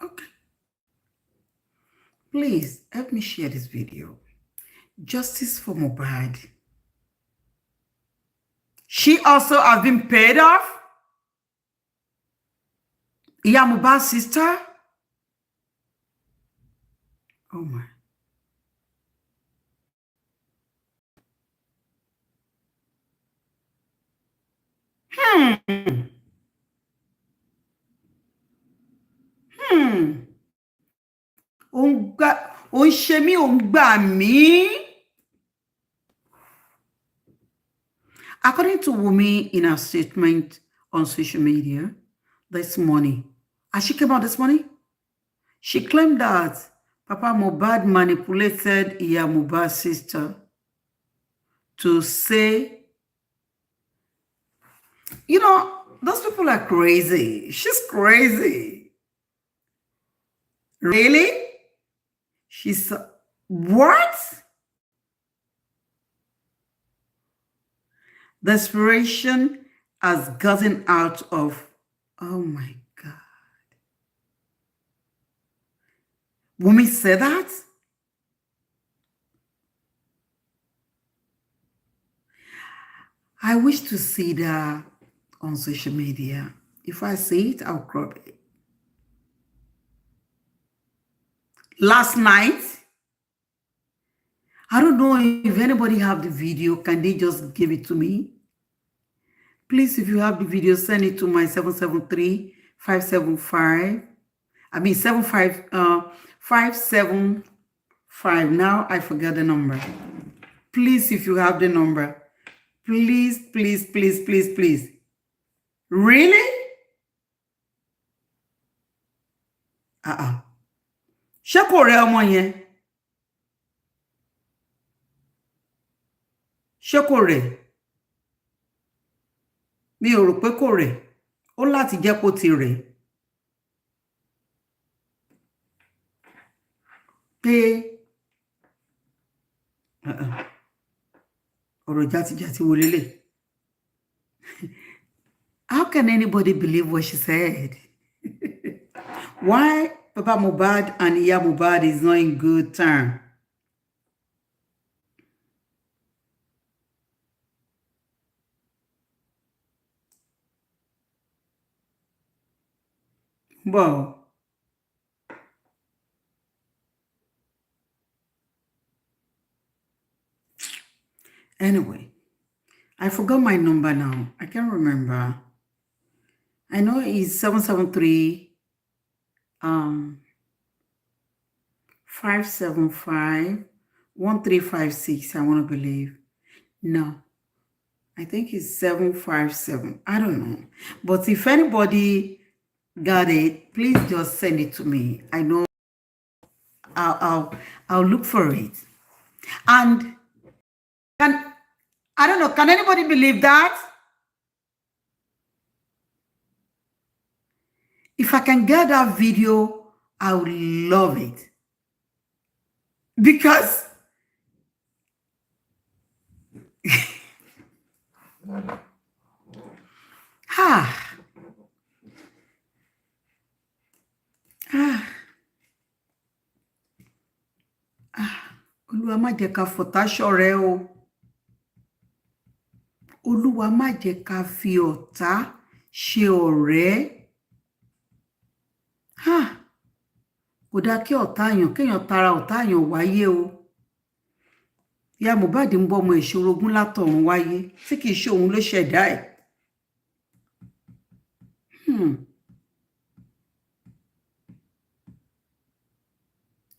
Okay. Please help me share this video. Justice for Mohbad. She also has been paid off. Yeah, Mohbad's sister. Oh my. According to Wumi in her statement on social media this morning, as she came out this morning, she claimed that Papa Mohbad manipulated Iya Mohbad's sister to say, you know, those people are crazy. She's crazy. Really? She's, what? Desperation has gotten out of, oh my God. Wumi said that? I wish to see that on social media. If I see it, I'll crop it. Last night, I don't know if anybody have the video. Can they just give it to me? Please, if you have the video, send it to my 773-575. I mean 575. Now I forget the number. Please, if you have the number, please, please, please, please, please. Really? Ṣé kò rẹ ọmọ yẹn? Ṣé kò rẹ? Mi ò rò pé kò rẹ. Ó láti jẹ́ kó ti rẹ. Pé ọ̀rọ̀ játijàti wo lélẹ̀? How can anybody believe what she said? Why Papa Mohbad and Iya Mohbad is not in good term? Well, anyway, I forgot my number now. I can't remember. I know it's 773 575 1356. I want to believe. No, I think it's 757. I don't know. But if anybody got it, please just send it to me. I know I'll look for it. And I don't know, can anybody believe that? If I can get that video, I would love it. Because Olúwa má jẹ́ ká fọ̀tá ṣọ̀rẹ́ o. Olúwa má jẹ́ ká fi ọ̀tá ṣe ọ̀rẹ́. Kò dá kí ọ̀tá yàn, kéèyàn tara ọ̀tá yàn wáyé o. ìyá Mohbad ń bọ́ ọmọ ìṣorogún látọ̀run wáyé tí kìí ṣe òun ló ṣẹ̀dá ẹ̀.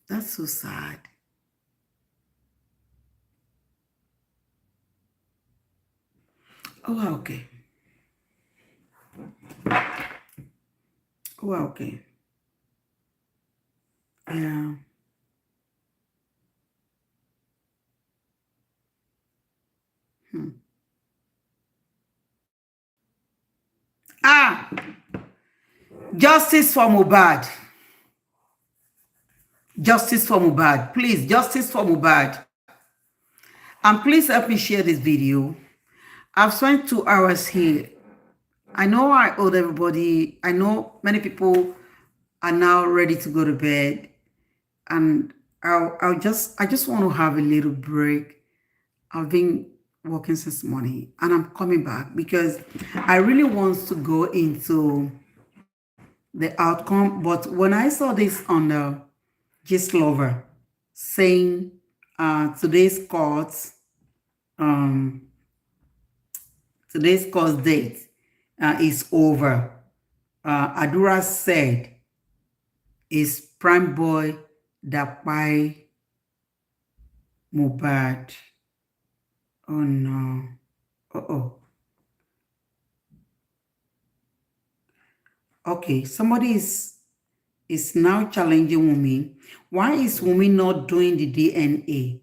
That's so sad. Oh, okay. Oh, okay. Yeah. Justice for Mohbad. Justice for Mohbad. Please, justice for Mohbad. And please help me share this video. I've spent 2 hours here. I know I owed everybody. I know many people are now ready to go to bed. And I just want to have a little break. I've been working since morning and I'm coming back because I really want to go into the outcome. But when I saw this on the Gist Lover saying today's court date is over, Adura said is Primeboy that Kpai Mohbad. Oh no. Okay, somebody is now challenging Wunmi. Why is Wunmi not doing the DNA?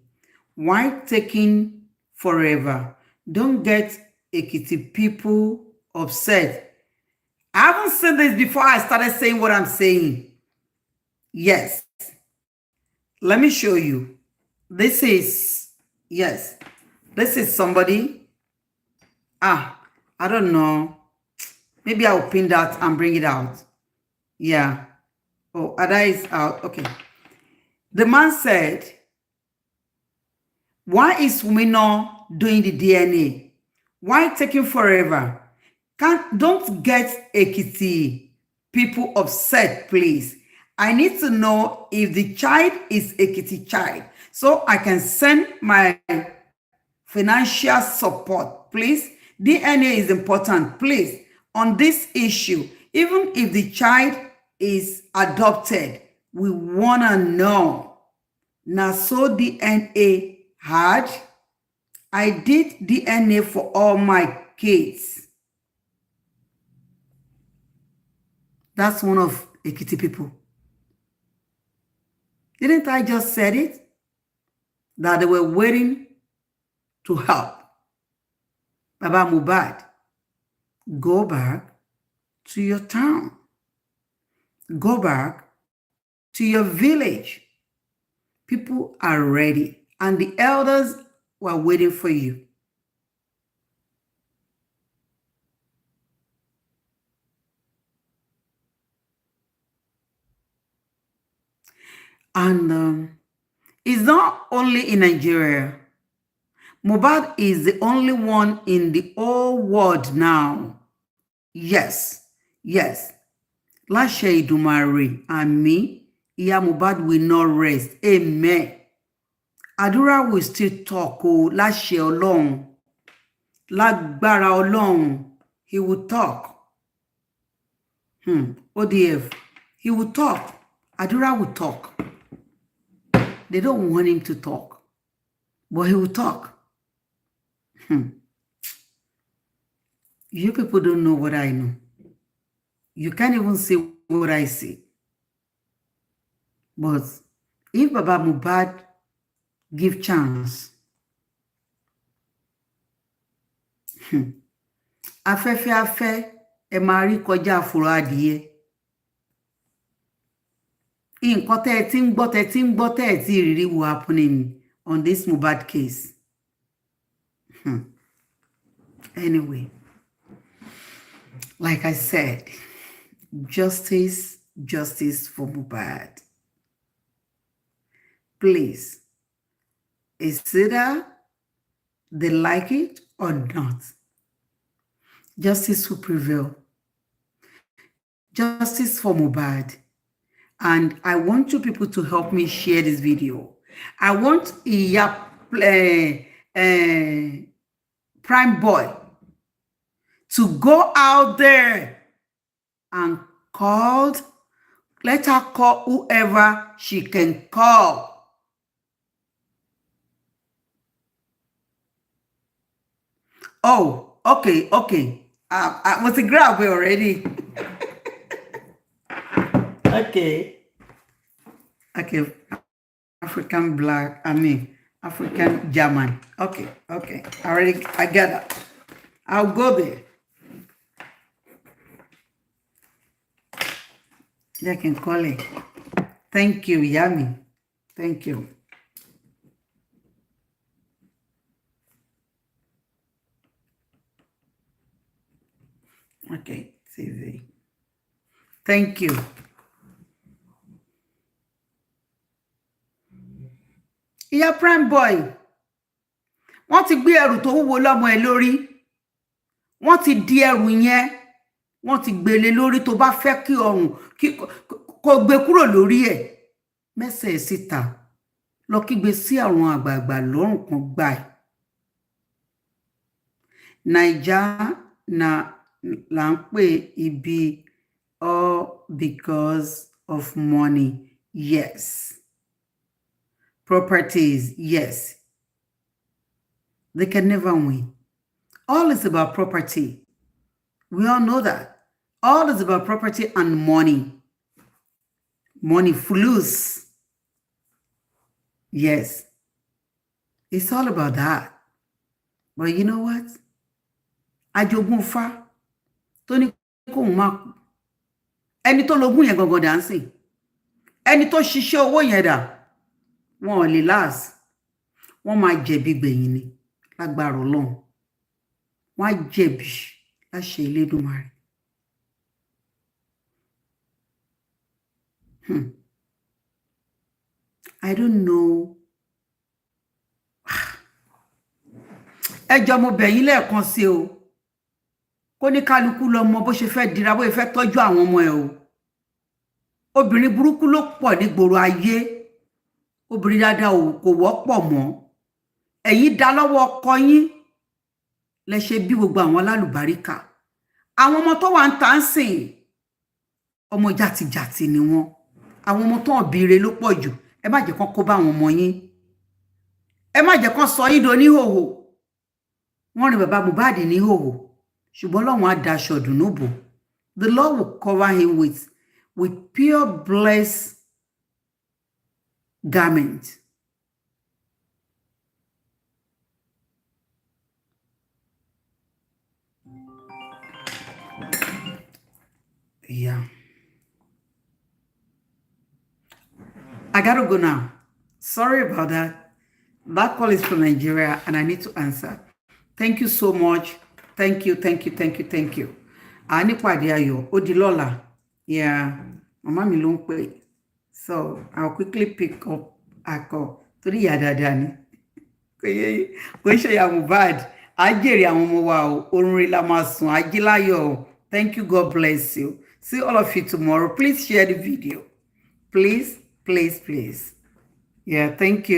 Why taking forever? Don't get Ekiti people upset. I haven't said this before I started saying what I'm saying. Yes. Let me show you. This is, yes. This is somebody. I don't know. Maybe I'll pin that and bring it out. Yeah. Oh, Ada is out. Okay. The man said, why is Wunmi not doing the DNA? Why taking forever? Don't get Ekiti people upset, please. I need to know if the child is Ekiti child so I can send my financial support, please. DNA is important, please. On this issue, even if the child is adopted, we want to know. Now, so DNA had, I did DNA for all my kids. That's one of Ekiti people. Didn't I just said it? That they were waiting to help. Baba Mohbad, go back to your town. Go back to your village. People are ready. And the elders were waiting for you. And it's not only in Nigeria. Mohbad is the only one in the whole world now. Yes, yes. Láṣẹ Ìdùmarè, àmín, ìyá Mohbad will not rest. Amen. Adura will still talk. Oh, láṣẹ Ọlọ́run. Lágbára Ọlọ́run, he will talk. ODF, he will talk. Adura will talk. They don't want him to talk, but he will talk. You people don't know what I know. You can't even see what I see. But if Baba Mohbad give chance, afẹ́fẹ́ afẹ́ ẹ máa rí kọjá àfòrò adìyẹ. Nǹkan tẹ́ ẹ ti ń gbọ́ tẹ́ ẹ ti rírí will happening on this Mohbad case. Anyway, like I said, justice for Mohbad. Please, it's either they like it or not. Justice will prevail. Justice for Mohbad. And I want you people to help me share this video. I want Iya Primeboy to go out there and let her call whoever she can call. Oh, okay. I was a grab already. Okay. African black, African German. Okay. I get that. I'll go there. They can call it. Thank you, Yami. Thank you. Okay, CV. Thank you. Ìyá Primeboy, wọ́n ti gbé ẹrù tó wúwo lọ́mọ ẹ lórí. Wọ́n ti di ẹrù yẹn. Wọ́n ti gbélé lórí tó bá fẹ́ kí ọrùn kó gbé kúrò lórí ẹ̀. Mẹ́sẹ̀ síta. Lọ kígbe sí àwọn àgbààgbà lọ́rùn kan gbà ẹ̀. Naija na là ń pè ibi all because of money. Yes. Properties, yes. They can never win. All is about property. We all know that. All is about property and money. Money flows. Yes. It's all about that. But you know what? Ajogun fa tó ní kó má kú. Ẹni tó lógún yẹn gangan dancing. Ẹni tó ṣiṣẹ́ owó yẹn dà. Wọ́n ò lè last. Wọ́n máa jẹ̀bi gbẹ̀yìn ni lágbára Ọlọ́run. Wọ́n á jẹ̀bi láṣẹ Elédùmarè. I don't know. Ẹjọ́ mo bẹ̀ yín lẹ́ẹ̀kan sí o. Kó ní kálukú lọ mọ bó ṣe fẹ́ dira bó ṣe fẹ́ tọ́jú àwọn ọmọ ẹ̀ o. Obìnrin burúkú ló pọ̀ ní gbòòrò ayé. Obìnrin dáadáa kò wọ́pọ̀ mọ́. Ẹ̀yin dá lọ́wọ́ ọkọ yín lẹ ṣe bí gbogbo àwọn alálùbáríkà. Àwọn ọmọ tó wà ń tà ń sìn ọmọ jàtìjàtì ni wọ́n. Àwọn ọmọ tó ń bìire ló pọ̀ jù. Ẹ má jẹ́ kán kó bá àwọn ọmọ yín. Ẹ má jẹ́ kán sọ yín do níhòhò. Wọ́n rí bàbá Mohbad níhòhò. Ṣùgbọ́n Ọlọ́run á daṣọ ìdùnnú bò. The Lord will cover him with pure blessed garment. Yeah. I gotta go now. Sorry about that. That call is from Nigeria and I need to answer. Thank you so much. Thank you. Ani pàdé ayọ̀ ó di lọ́la. Yeah. Mama mi ló ń pè. So I'll quickly pick up a call. Torí ìyá dáadáa ni. Kò ṣe ya Mohbad. Á jèrè àwọn ọmọ wa o. Orun rí la máa sùn. Á jí láyọ̀ o. Thank you. God bless you. See all of you tomorrow. Please share the video. Please. Yeah, thank you.